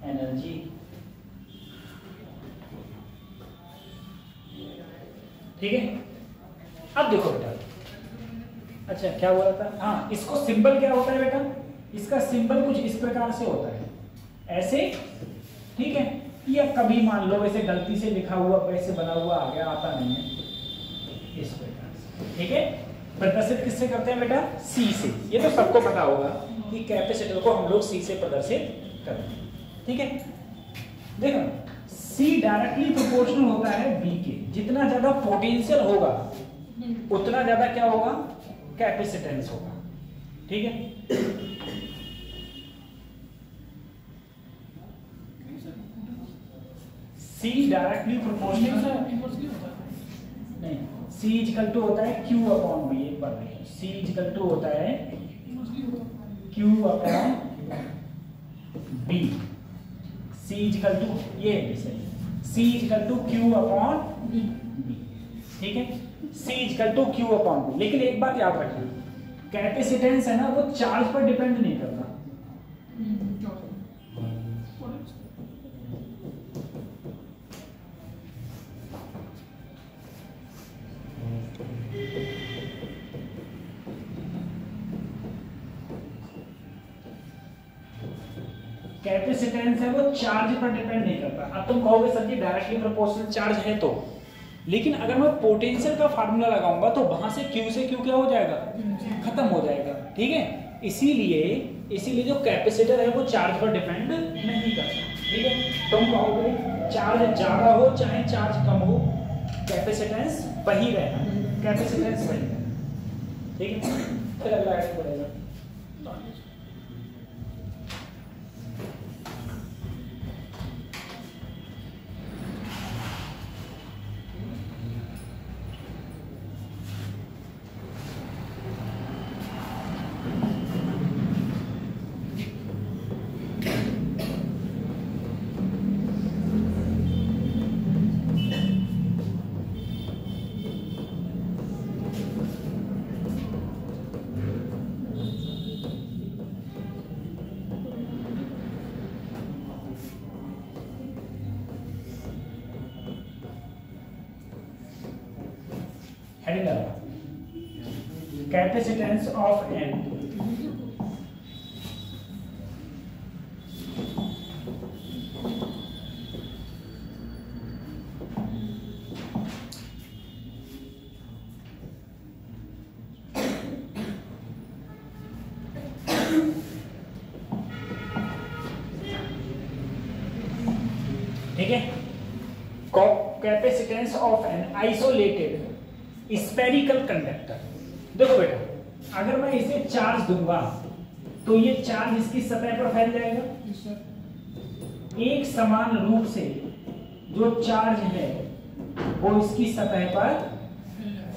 Speaker 1: energy. ठीक है, अब देखो बेटा, अच्छा क्या बोला था, हाँ इसको सिंबल क्या होता है बेटा, इसका सिंबल कुछ इस प्रकार से होता है, ऐसे, ठीक है, या कभी मान लो वैसे गलती से लिखा हुआ वैसे बना हुआ आ गया, आता नहीं है, इस प्रकार से। ठीक है, प्रदर्शित किससे करते हैं बेटा? सी से। ये तो सबको पता होगा कि कैपेसिटर को हम लोग सी से प्रदर्शित करते हैं। ठीक है, देखो C डायरेक्टली प्रोपोर्शनल होता है B के, जितना ज्यादा पोटेंशियल होगा उतना ज्यादा क्या होगा? कैपेसिटेंस होगा। ठीक है, C डायरेक्टली प्रोपोर्शनल नहीं, C इक्वल टू होता है Q अपॉन B। एक बार देखिए, C इक्वल टू होता है Q upon B। C equal to ये C equal to Q upon B। ठीक है, C equal to Q upon B। लेकिन एक बात याद रखिए, कैपेसिटेंस है ना वो चार्ज पर डिपेंड नहीं करता। कैपेसिटेंस है वो चार्ज पर डिपेंड नहीं करता। अब तुम कहोगे सर जी डायरेक्टली प्रोपोर्शनल चार्ज है तो, लेकिन अगर मैं पोटेंशियल का फार्मूला लगाऊंगा तो वहां से Q से Q क्या हो जाएगा? खत्म हो जाएगा। ठीक है, इसीलिए जो कैपेसिटर है वो चार्ज पर डिपेंड नहीं करता। ठीक है, तुम कहोगे चार्ज ज्यादा हो चाहे चार्ज कम हो, कैपेसिटेंस वही रहना, कैपेसिटेंस वही रहना। ठीक है, फिर अगला आइटम पड़ेगा। Capacitance of N, ठीक है, capacitance of an isolated spherical conductor. देखो बेटा, अगर मैं इसे चार्ज दूंगा तो ये चार्ज इसकी सतह पर फैल जाएगा। एक समान रूप से जो चार्ज है वो इसकी सतह पर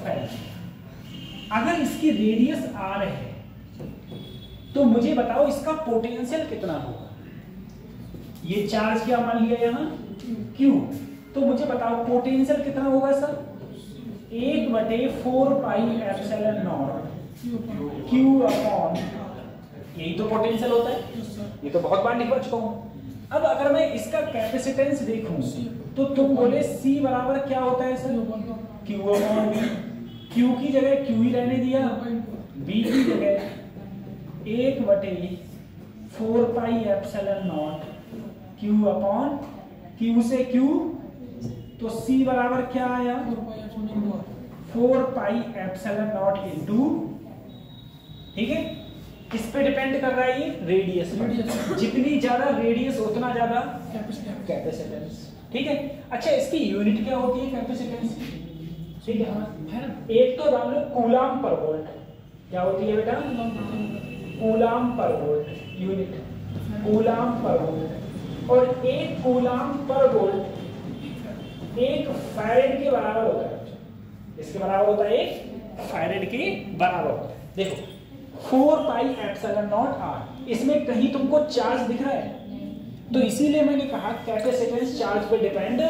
Speaker 1: फैल जाएगा। अगर इसकी रेडियस r है तो मुझे बताओ इसका पोटेंशियल कितना होगा? ये चार्ज क्या मान लिया यहाँ Q। तो मुझे बताओ पोटेंशियल कितना होगा sir 1/4 pi epsilon not Q upon, यही तो पोटेंशियल होता है, ये तो बहुत बार लिखवा चुका हूँ। अब अगर मैं इसका कैपेसिटेंस देखूं तो तुम बोले C बराबर क्या होता है sir Q upon B। Q की जगह Q ही रहने दिया, B की जगह 1/4 पाई epsilon not Q upon Q से Q, तो C बराबर क्या आया 4 पाई एप्सिलॉन नॉट इनटू, ठीक है। किस पे डिपेंड कर रहा है ये रेडियस, जितनी ज्यादा रेडियस उतना ज्यादा कैपेसिटेंस, ठीक है। अच्छा इसकी यूनिट क्या होती है कैपेसिटेंस, ठीक है। एक तो जान लो कूलाम पर वोल्ट, क्या होती है बेटा कूलाम पर वोल्ट यूनिट, कूलाम पर वोल्ट, और एक कूलाम पर वोल्ट एक फैरेड के बराबर होता है, इसके बराबर होता है एक फैरेड के बराबर। देखो 4 पाई एप्सिलॉन नॉट आर, इसमें कहीं तुमको चार्ज दिख रहा है, तो इसीलिए मैंने कहा कैपेसिटेंस चार्ज पे डिपेंड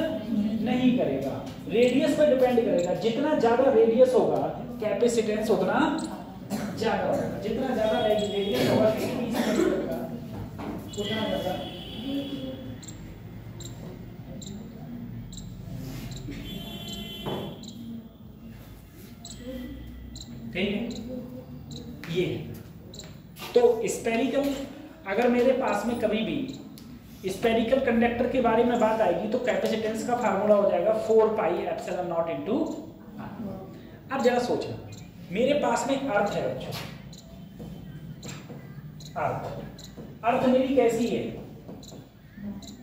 Speaker 1: नहीं करेगा, रेडियस पे डिपेंड करेगा। जितना ज्यादा रेडियस होगा कैपेसिटेंस उतना ज्यादा होगा, जितना ज्यादा रेडियस होगा उतना ज्यादा। ठीक है, ये तो स्पेरिकल, अगर मेरे पास में कभी भी स्पेरिकल कंडक्टर के बारे में बात आएगी तो कैपेसिटेंस का फार्मूला हो जाएगा 4 पाई एप्सिलॉन नॉट इनटू। अब जरा सोचना, मेरे पास में अर्थ है बच्चों, अर्थ मेरी कैसी है,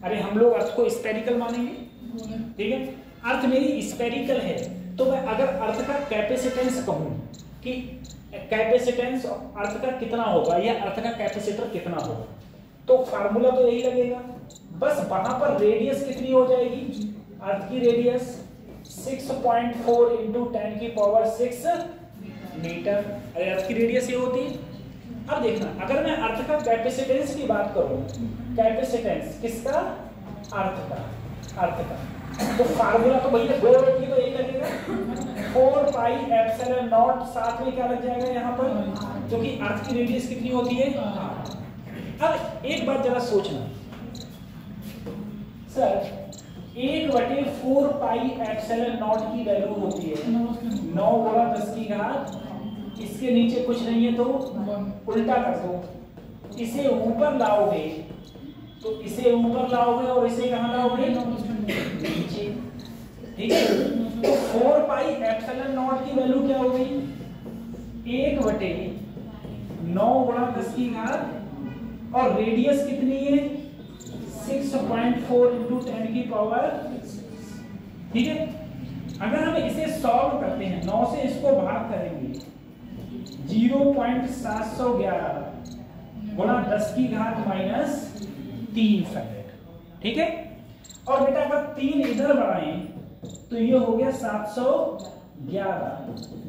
Speaker 1: अरे हम लोग अर्थ को स्पेरिकल मानेंगे, ठीक है। अर्थ मेरी स्पेरिकल है, तो मैं अगर अर्थ का कैपेसिटेंस कहूं कि कैपेसिटेंस अर्थ का कितना होगा या अर्थ का कैपेसिटर कितना होगा, तो फार्मूला तो यही लगेगा, बस वहां पर रेडियस कितनी हो जाएगी, अर्थ की रेडियस 6.4 इंटू 10 की पावर 6 मीटर, अरे अर्थ की रेडियस ये होती है। अब देखना, अगर मैं अर्थ का कैपेसिटेंस की बात करूं, कैपेसिटेंस किसका, अर्थ का, तो फार्मूला तो भैया दो रखिए तो यही लगेगा 4 पाई एप्सिलॉन नॉट, साथ में क्या लग जाएगा यहाँ पर, क्योंकि अर्थ की रेडियस कितनी होती है। अब एक बात जरा सोचना सर, 1/4 पाई एप्सिलॉन नॉट की वैल्यू होती है 9 गुणा 10 की घात, इसके नीचे कुछ नहीं है तो उल्टा कर दो, इसे ऊपर लाओगे तो इसे ऊपर लाओगे और इसे कहाँ लाओगे नीचे, ठीक है। तो 4 पाई एप्सिलॉन नॉट की वैल्यू क्या हो गई 1/9 गुणा 10 की घात, और रेडियस कितनी है 6.4 इंटू 10 की पावर, ठीक है। अगर हम इसे सॉल्व करते हैं, 9 से इसको भाग करेंगे 0.711 गुणा 10 की घात माइनस 3 फैरेड, ठीक है। और बेटा अगर 3 इधर बढ़ाएं तो ये हो गया 711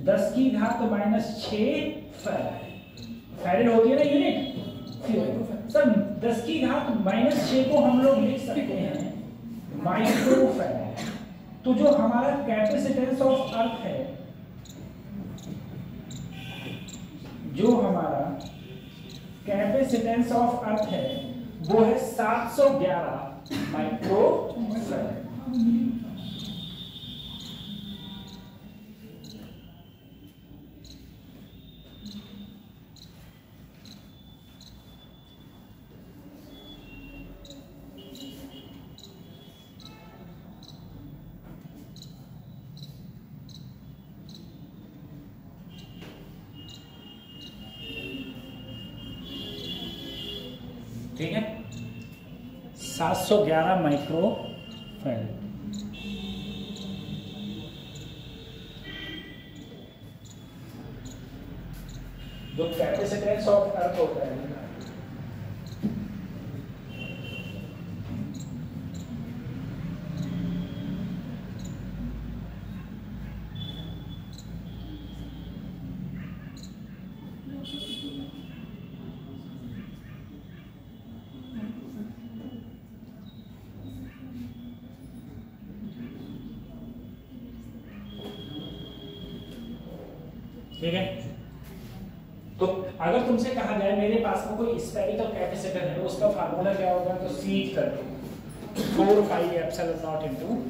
Speaker 1: 10 की घात माइनस 6 फैरेड होती है ना यूनिट। सर 10 की घात माइनस 6 को हम लोग लिख सकते हैं माइक्रो फैरेड। तो जो हमारा कैपेसिटेंस ऑफ अर्थ है, जो हमारा कैपेसिटेंस ऑफ अर्थ है वो है 711 माइक्रो फैरेड। ठीक है, 711 माइक्रो फैरेड। जो कैपेसिटेंस ऑफ अर्थ होता है ठीक है। तो अगर तुमसे कहा जाए मेरे पास में कोई स्फेरिकल कैपेसिटर है तो उसका फार्मूला क्या होगा, तो C कर दो 4 पाई एप्सिलॉन नॉट इनटू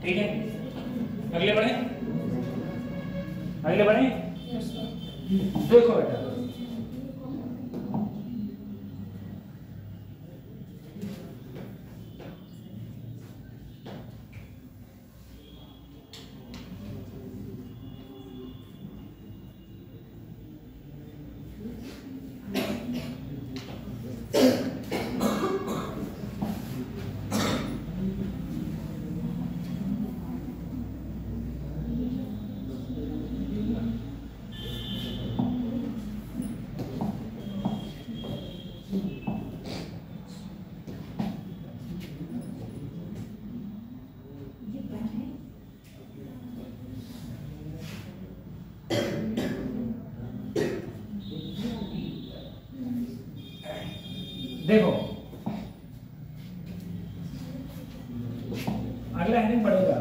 Speaker 1: ठीक है। अगले बढ़े, अगले बढ़े।
Speaker 2: Yes sir.
Speaker 1: देखो बेटा, देखो अगला हेडिंग पड़ेगा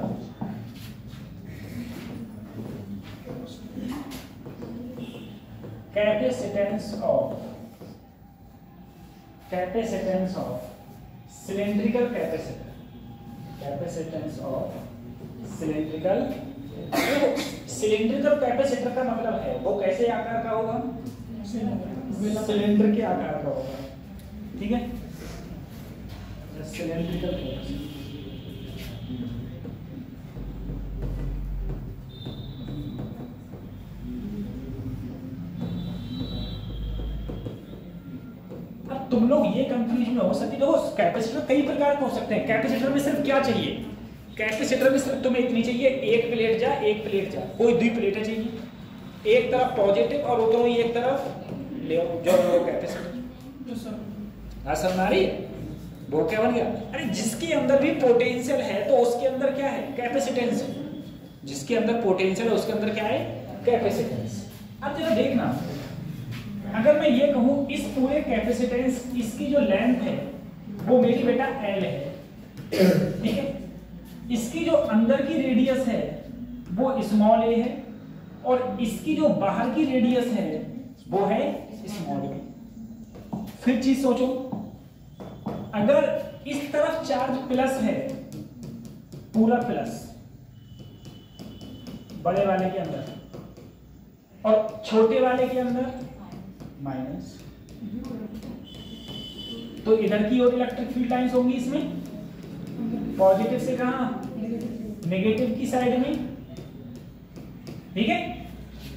Speaker 1: capacitance of cylindrical capacitor, capacitance of cylindrical. Cylindrical capacitor का मतलब है वो कैसे आकार का होगा, सिलेंडर के आकार का होगा। ठीक है, सिलेंड्रिकल कैपेसिटर। अब तुम लोग ये कंफ्यूज में हो सकते हो, कैपेसिटर कई प्रकार के हो सकते हैं। कैपेसिटर में सिर्फ क्या चाहिए, कैपेसिटर में सिर्फ तुम्हें इतनी चाहिए, एक प्लेट जा एक प्लेट जा, कोई दो प्लेटें चाहिए, एक तरफ पॉजिटिव और दोनों ही एक तरफ ले जो कैपेसिटर।
Speaker 2: Yes sir.
Speaker 1: समझ आ रही है, वो क्या बन गया। अरे जिसके अंदर भी पोटेंशियल है तो उसके अंदर क्या है, कैपेसिटेंस है। जिसके अंदर पोटेंशियल है उसके अंदर क्या है, कैपेसिटेंस। अब जरा देखना, अगर मैं ये कहूं इस पूरे कैपेसिटेंस, इसकी जो लेंथ है वो मेरी बेटा L है, ठीक है। इसकी जो अंदर की रेडियस है वो स्मॉल a है और इसकी जो बाहर की रेडियस है वो है स्मॉल b। फिर चीज सोचो, अगर इस तरफ चार्ज प्लस है, पूरा प्लस बड़े वाले के अंदर, और छोटे वाले के अंदर माइनस, तो इधर की ओर इलेक्ट्रिक फील्ड लाइंस होंगी इसमें पॉजिटिव से कहां, नेगेटिव की साइड में। ठीक है,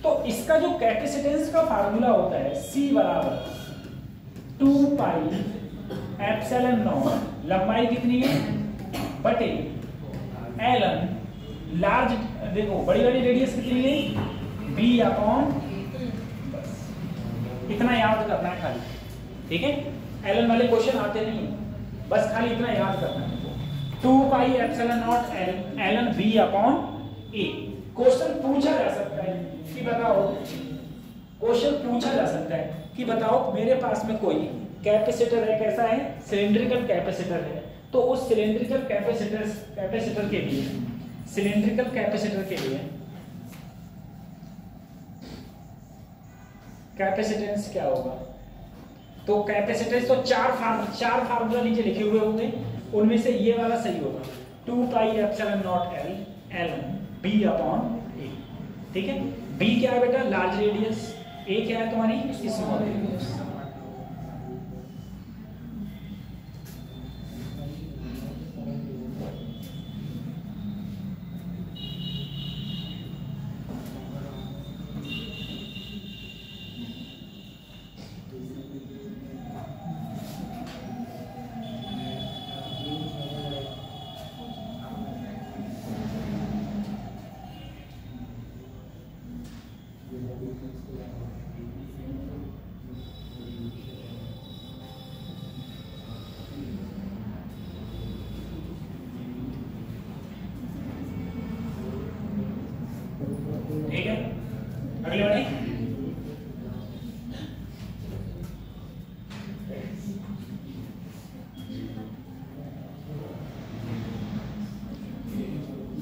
Speaker 1: तो इसका जो कैपेसिटेंस का फार्मूला होता है C बराबर 2 पाई एप्सिलॉन नॉट, लंबाई कितनी है बटे एलन, लार्ज देखो बड़ी वाली रेडियस कितनी है B अपॉन, बस इतना याद करना है खाली। ठीक है, एलन वाले क्वेश्चन आते नहीं है, बस खाली इतना याद करना है। 2 पाई एप्सिलॉन नॉट एलन B अपॉन A। क्वेश्चन पूछा जा सकता है कि बताओ, क्वेश्चन पूछा जा सकता है कि बताओ मेरे पास में कोई कैपेसिटर है, कैसा है, सिलिंड्रिकल कैपेसिटर है, तो उस सिलिंड्रिकल कैपेसिटर के लिए, सिलिंड्रिकल कैपेसिटर के लिए कैपेसिटेंस क्या होगा। तो कैपेसिटेंस तो चार फार्मूला नीचे लिखे हुए होंगे, उनमें से ये वाला सही होगा, 2 pi epsilon naught L ln B upon A। ठीक है, B क्या है बेटा, लार्ज रेडियस, A क्या है तुम्हारी स्मॉल रेडियस।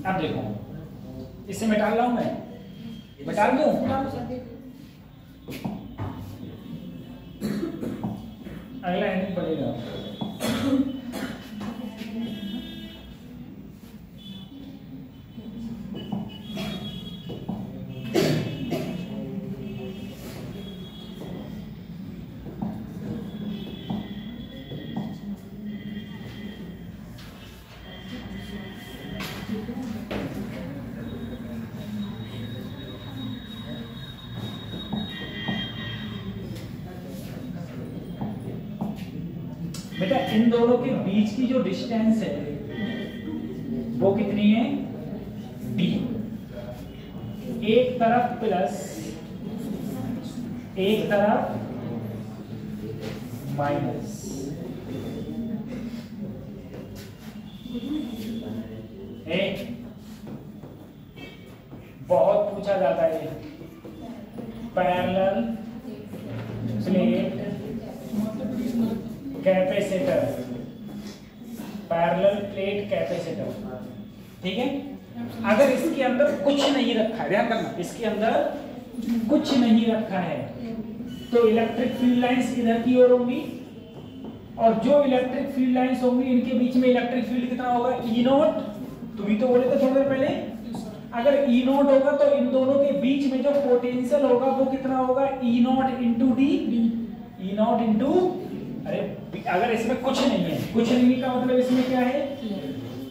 Speaker 1: अब देखो, इससे मैं डाल रहा हूं, मैं डाल दूं, अगला एंडिंग पड़ेगा। बेटा इन दोनों के बीच की जो डिस्टेंस है वो कितनी है? d। एक तरफ प्लस एक तरफ माइनस। बहुत पूछा जाता है parallel plate capacitor, parallel plate capacitor, ठीक है। अगर इसके अंदर कुछ नहीं रखा है, ध्यान करना, इसके अंदर कुछ नहीं रखा है तो इलेक्ट्रिक फील्ड लाइंस इधर की ओर होंगी, और जो इलेक्ट्रिक फील्ड लाइंस होंगी इनके बीच में इलेक्ट्रिक फील्ड कितना होगा? E not. तुम ही तो बोले थे थोड़ी देर पहले, अगर ई नॉट होगा तो इन दोनों के बीच में जो पोटेंशियल होगा वो कितना होगा? E nought into D, E nought into, अरे अगर इसमें कुछ नहीं है, कुछ नहीं का मतलब इसमें क्या है?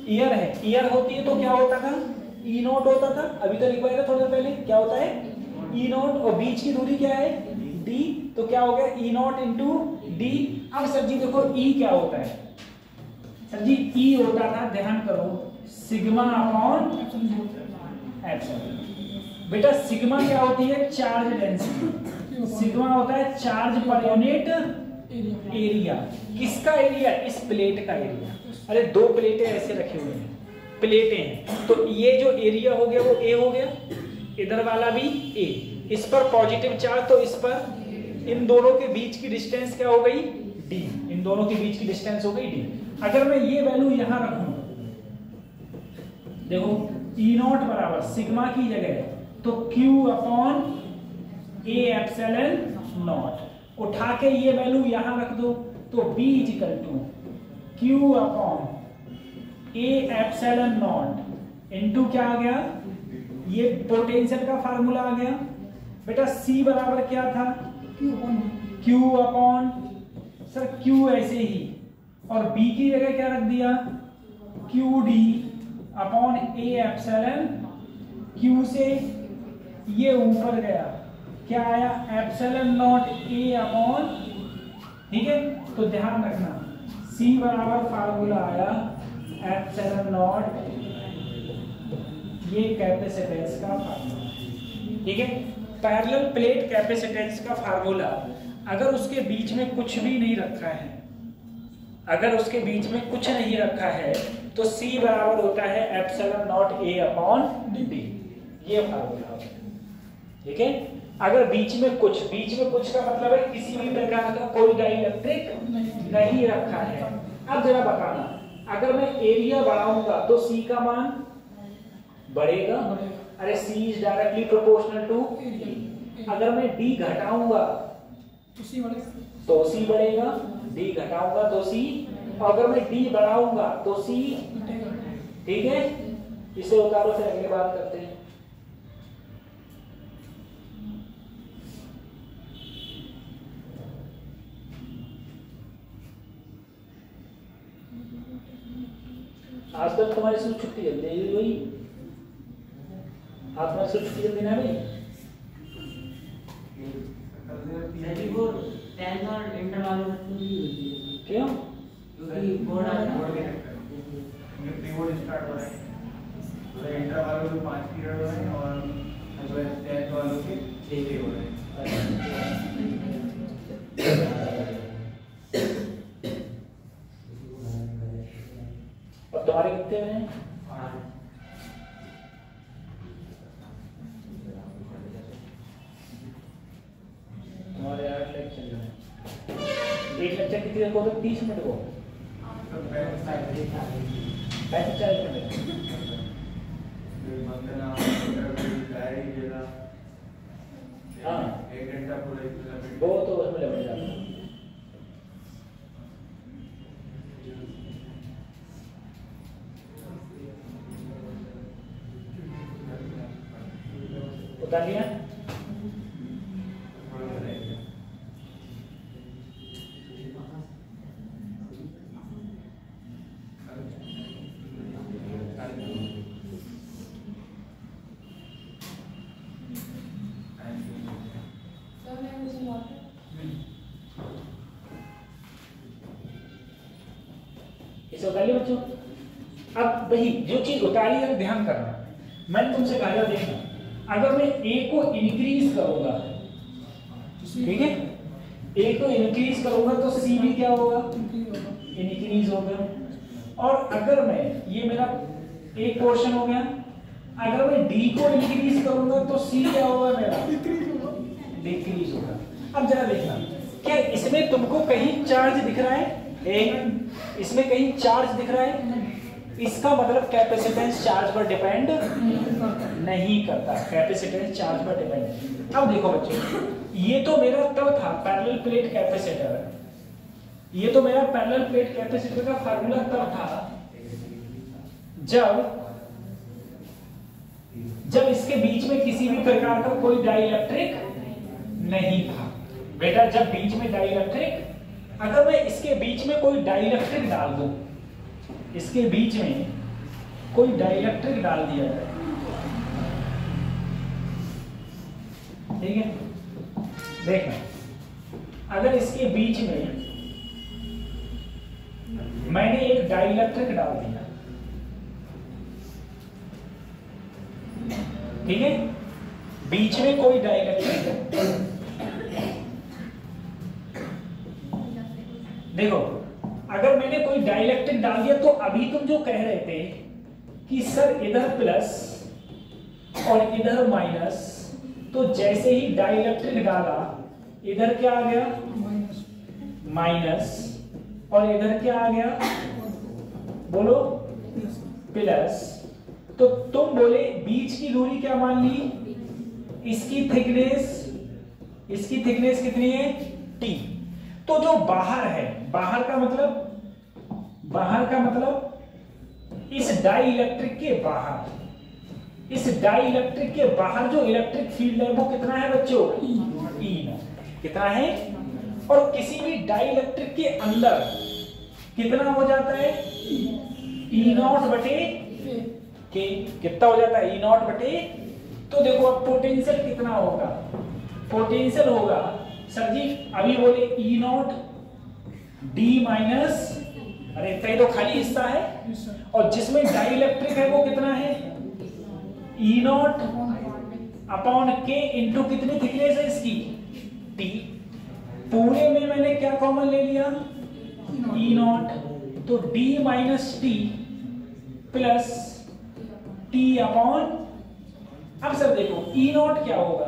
Speaker 1: ईयर है। ईयर होती है तो क्या होता था? ई नॉट होता था। अभी तो लिखवाया था थोड़ी देर पहले, क्या होता है? ई नॉट, और बीच की दूरी क्या है? डी, तो क्या हो गया? E nought into D. अब सर जी देखो ई क्या होता है? सर जी ई होता था, ध्यान करो, सिग्मा अपॉन एप्सिलॉन। बेटा सिग्मा क्या होती है? Charge density. सिग्मा होता है चार्ज पर यूनिट एरिया। किसका एरिया? इस प्लेट का एरिया। अरे दो प्लेटें ऐसे रखे हुए हैं, प्लेटें हैं, तो ये जो एरिया हो गया वो ए हो गया, इधर वाला भी ए, इस पर पॉजिटिव चार्ज, तो इस पर इन दोनों के बीच की डिस्टेंस क्या हो गई? डी। इन दोनों के बीच की डिस्टेंस हो गई डी। अगर मैं ये वैल्यू यहां रखूं, देखो ई नॉट बराबर सिग्मा की जगह तो Q upon A epsilon naught, उठा के ये वैल्यू यहां रख दो तो B equal to Q upon A epsilon naught into क्या आ गया? ये पोटेंशियल का फार्मूला आ गया। बेटा सी बराबर क्या था? क्यू अपॉन, सर क्यू ऐसे ही, और बी की जगह क्या रख दिया? Q D upon A epsilon, Q से ये ऊपर गया, क्या आया? एप्सिलॉन नॉट ए अपॉन, ठीक है। तो ध्यान रखना सी बराबर फार्मूला आया एप्सिलॉन नॉट, ये कैपेसिटेंस का फार्मूला, ठीक है। पैरेलल प्लेट कैपेसिटेंस का फार्मूला, अगर उसके बीच में कुछ भी नहीं रखा है, अगर उसके बीच में कुछ नहीं रखा है तो C बराबर होता है epsilon not A upon D, ये फार्मूला होता है, ठीक है। अगर बीच में कुछ का मतलब है किसी भी प्रकार का कोई डाइलेक्ट्रिक नहीं रखा है। अब जरा बताना, अगर मैं एरिया बढ़ाऊंगा तो C का मान बढ़ेगा, अरे C is directly proportional to E। अगर मैं D घटाऊंगा तो C बढ़ेगा, D घटाऊंगा तो C, और अगर मैं D बढ़ाऊंगा तो C, ठीक है। इसे उतारो, फिर अगली बात करते हैं। आज तक तुम्हारी स्कूल छुट्टी जल्दी आई भाई, आज तुम्हारी स्कूल छुट्टी जल्दी ना भाई?
Speaker 4: और इंटर वालों में
Speaker 1: क्यों?
Speaker 4: क्योंकि बोर्ड
Speaker 5: स्टार्ट हो रहा है, तो इंटर वालों के 5 पीरियड हो रहे हैं और 10th वालों के 6 हो रहे हैं।
Speaker 1: और तुम्हारे कितने हैं? तुम्हारे 8 लेक्चर हैं। एक लेक्चर कितनी देर को होता है? 30 मिनट को, 35-40 मिनट।
Speaker 5: उनका नाम डायरी देगा।
Speaker 1: हाँ।
Speaker 5: 1 घंटा पूरा इसमें
Speaker 1: वो तो उसमें लग जाता है। उतार लिया? इसे उतार लिया बच्चों? अब वही जो चीज उतारी है ध्यान करना, मैंने तुमसे कहा था देखना, अगर मैं ए को इंक्रीज करूंगा, ठीक है, ए को इंक्रीज करूंगा तो सी भी क्या होगा? इंक्रीज होगा। और अगर मैं, ये मेरा एक पोर्शन हो गया, अगर मैं डी को इंक्रीज करूंगा तो सी क्या होगा मेरा? डिक्रीज होगा। अब जरा देखना, क्या इसमें तुमको कहीं चार्ज दिख रहा है? एक इसमें कहीं चार्ज दिख रहा है? इसका मतलब कैपेसिटेंस चार्ज पर डिपेंड नहीं करता। कैपेसिटेंस चार्ज पर डिपेंड। अब देखो बच्चों, ये तो मेरा तब था पैरेलल प्लेट कैपेसिटर, ये तो मेरा पैरेलल प्लेट कैपेसिटर का फार्मूला तब था जब इसके बीच में किसी भी प्रकार का कोई डाइइलेक्ट्रिक नहीं था। बेटा जब बीच में डाइइलेक्ट्रिक, अगर मैं इसके बीच में कोई डाइइलेक्ट्रिक डाल दूं, इसके बीच में कोई डाइइलेक्ट्रिक डाल दिया जाए, ठीक है, देखना, अगर इसके बीच में मैंने एक डाइइलेक्ट्रिक डाल दिया, ठीक है, बीच में कोई डाइइलेक्ट्रिक, देखो अगर मैंने कोई डाइइलेक्ट्रिक डाल दिया तो अभी तुम जो कह रहे थे कि सर इधर प्लस और इधर माइनस, तो जैसे ही डाइइलेक्ट्रिक डाला इधर क्या आ गया? माइनस, और इधर क्या आ गया? बोलो, प्लस। तो तुम बोले बीच की दूरी क्या मान ली? इसकी थिकनेस कितनी है? टी। तो जो बाहर है, बाहर का मतलब इस डाइइलेक्ट्रिक के बाहर, इस डाइइलेक्ट्रिक के बाहर जो इलेक्ट्रिक फील्ड है वो कितना है बच्चों? ई नॉट। कितना है? और किसी भी डाइइलेक्ट्रिक के अंदर कितना हो जाता है? ई नॉट बटे के। कितना हो जाता है? ई नॉट बटे। तो देखो अब पोटेंशियल कितना होगा? पोटेंशियल होगा सर जी, अभी बोले ई नॉट डी माइनस, अरे इतना तो खाली हिस्सा है, और जिसमें डाइइलेक्ट्रिक है वो कितना है? ई नॉट अपॉन के इंटू कितनी थिकनेस है इसकी? टी। पूरे में मैंने क्या कॉमन ले लिया? ई नॉट। तो D minus T plus T upon, अब सर देखो ई नॉट क्या होगा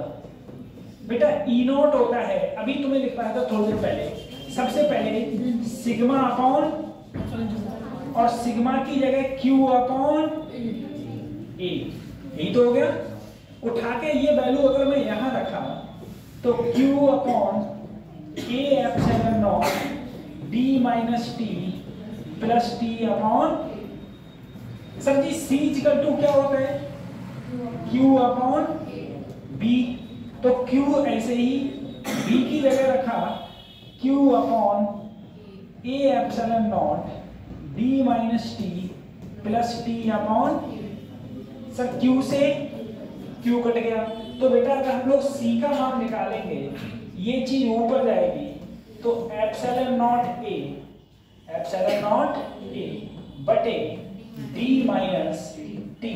Speaker 1: बेटा? ई नॉट होता है, अभी तुम्हें लिख रहा था थोड़ी देर पहले, सबसे पहले सिग्मा अपॉन, और सिग्मा की जगह क्यू अपॉन ए। यही तो हो गया। उठा के ये वैल्यू अगर मैं यहां रखा तो Q upon A epsilon naught D minus T plus T upon, sir ji C equal to क्या होता है? Q upon B. तो Q ऐसे ही B की जगह रखा Q upon A epsilon naught D minus T plus T upon, sir Q से Q कट गया। तो बेटा अगर हम लोग C का मान निकालेंगे, ये चीज ऊपर जाएगी, तो एप्सिलॉन नॉट A बटे D minus T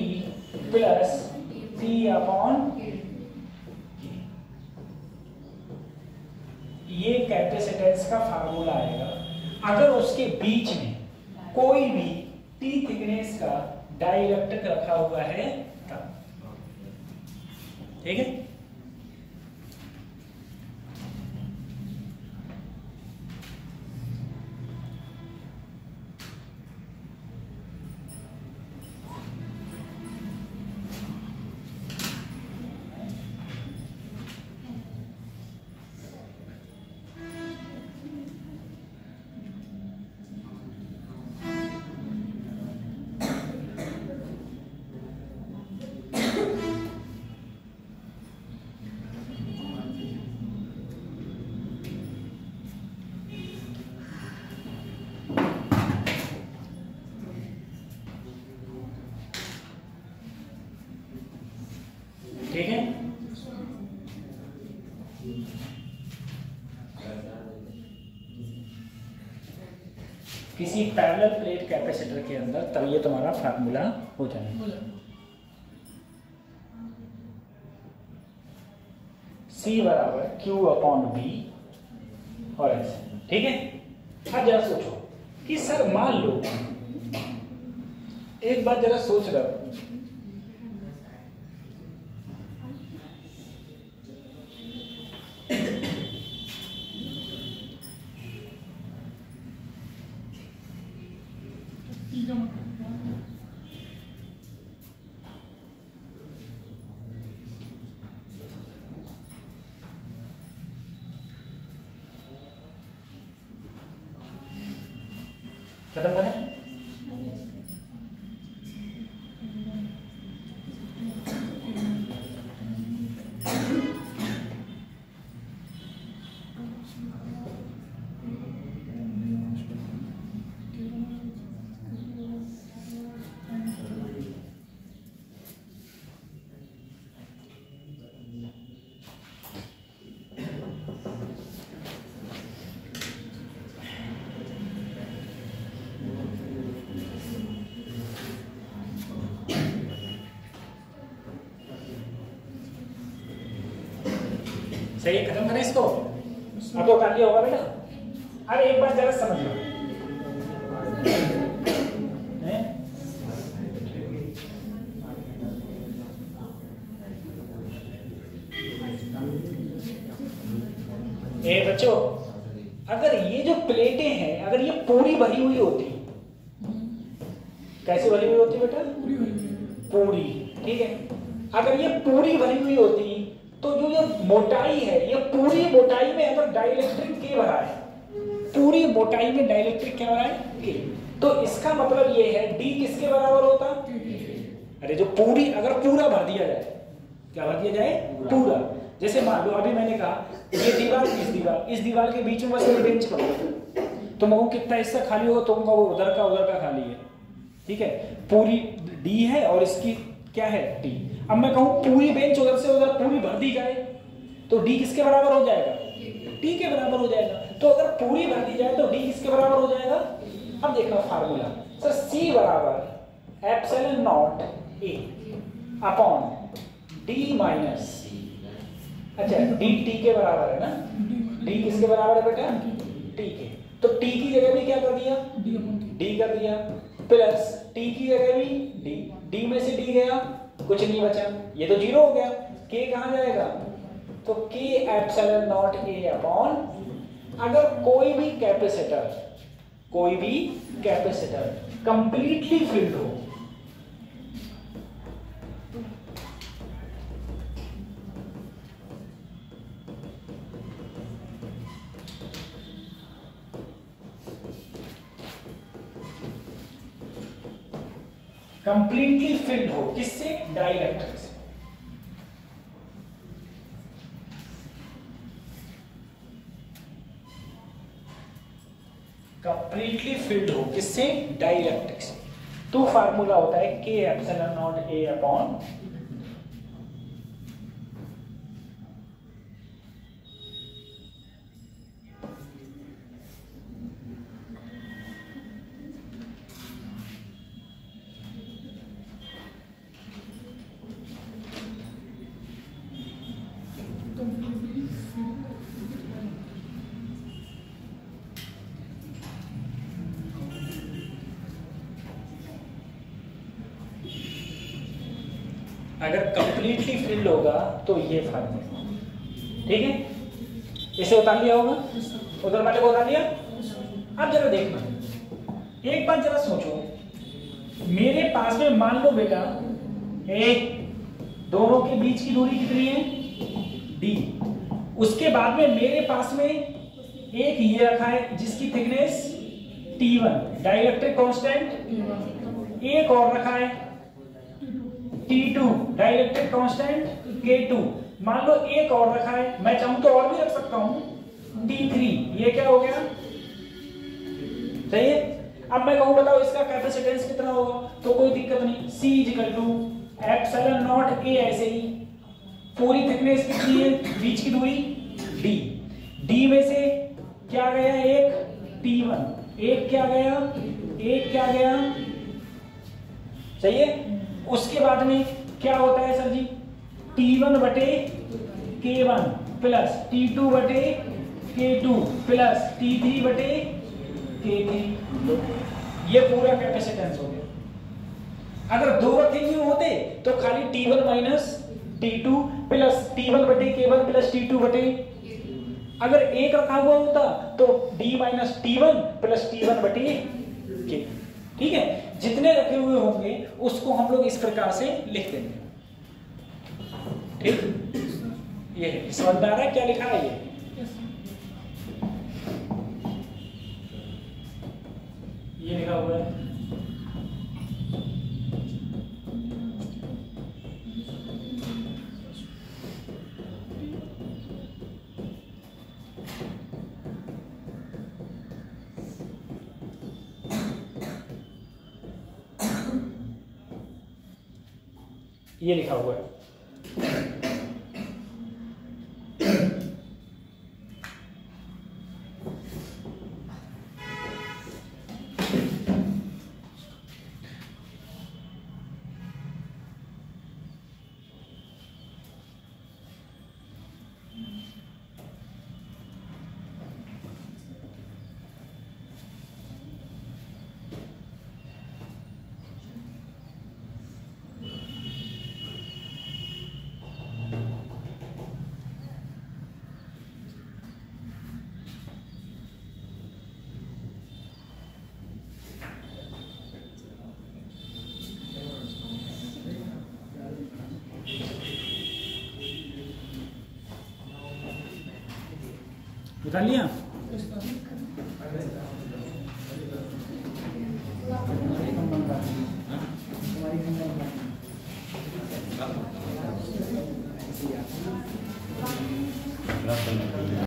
Speaker 1: plus T upon, ये कैपेसिटेंस का फार्मूला आएगा अगर उसके बीच में कोई भी टी थिकनेस का डाइइलेक्ट्रिक रखा हुआ है तब। ठीक है? किसी पैरेलल प्लेट कैपेसिटर के अंदर, तब ये तुम्हारा फार्मूला हो जाएगा।
Speaker 2: हो जाएगा।
Speaker 1: C बराबर Q अपॉन B और ऐसे, ठीक है। अब जरा सोचो कि सर मान लो, एक बार जरा सोच रहा हूं,
Speaker 2: ठीक है मतलब
Speaker 1: खत्म करें। सही है, खत्म करें इसको। अब तो कर लिया होगा बेटा। अब एक बार जरा समझ लो, बच्चों, अगर ये जो प्लेटें हैं, अगर ये पूरी भरी हुई होती, कैसे भरी हुई होती बेटा? पूरी, ठीक है। अगर ये पूरी भरी हुई होती तो जो ये मोटाई है, ये पूरी मोटाई में अगर डाइलेक्ट्रिक के भरा है, पूरी मोटाई में डाइलेक्ट्रिक क्या भरा है? के। तो इसका मतलब ये है डी किसके बराबर होता? अरे जो पूरी, अगर पूरा भर दिया जाए, क्या भर दिया जाए? पूरा। जैसे मान लो अभी मैंने कहा ये दीवार, इस दीवार के बीच में बस ये बेंच करो, तो मैं कितना हिस्सा खाली होगा, तो वो उधर का खाली है, ठीक है। पूरी डी है और इसकी क्या है? टी। अब मैं कहूं पूरी बेंच उधर से उधर पूरी भर दी जाए, तो डी किसके बराबर हो जाएगा? टी के बराबर हो जाएगा। तो अगर पूरी भर दी जाए तो डी किसके बराबर हो जाएगा? अब देखना फार्मूला सर, सी बराबर एप्सिलॉन नॉट ए अपॉन डी माइनस, अच्छा डी टी के बराबर है ना? डी किसके बराबर है बेटा? टी के। तो टी की जगह भी क्या कर दिया? डी कर दिया, प्लस टी की जगह भी डी, डी में से डी गया, कुछ नहीं बचा, ये तो जीरो हो गया। के कहाँ जाएगा? तो के एप्सिलॉन नॉट ए अपॉन, अगर कोई भी कैपेसिटर कंप्लीटली फिल्ड हो, कंप्लीटली फिल्ड हो, किससे? डाइलेक्ट्रिक से। कंप्लीटली फिल्ड हो, किससे? डाइलेक्ट्रिक से। तो फार्मूला होता है के एप्सिलॉन नॉट ए अपॉन, अगर कंप्लीटली फिल्ड होगा तो ये फार्मूला, ठीक है। इसे उतार लिया होगा, उधर वाले को उतार लिया। अब जरा देखना, एक बार जरा सोचो, मेरे पास में मान लो बेटा दोनों के बीच की दूरी कितनी है? डी। उसके बाद में मेरे पास में एक ये रखा है जिसकी थिकनेस T1 डाइलेक्ट्रिक कांस्टेंट, एक और रखा है T2 डाइलेक्ट्रिक कांस्टेंट K2, मान लो एक और रखा है, मैं चाहूं तो और भी रख सकता हूं T3, ये क्या हो गया? सही है। अब मैं कहूं बताओ इसका कैपेसिटेंस कितना होगा, तो कोई दिक्कत नहीं, C equal to epsilon naught A, ऐसे ही पूरी थिकनेस कितनी है, बीच की दूरी D, D में से क्या गया? एक T1, एक क्या गया, एक क्या गया, सही है। उसके बाद में क्या होता है सर जी, T1 बटे K1 प्लस T2 बटे K2 प्लस T3 बटे K3। ये पूरा कैपेसिटेंस हो गया। अगर दो रखे हुए होते तो खाली T1 minus T2 plus T1 बटे K1 प्लस T2 बटे, अगर एक रखा हुआ होता तो D minus T1 plus T1 बटे K। ठीक है, जितने रखे हुए होंगे उसको हम लोग इस प्रकार से लिख देंगे। ठीक, ये समझ में आ रहा है क्या लिखा है ये लिखा हुआ है। ये लिखा हुआ है। उठा लिया? तुम्हारी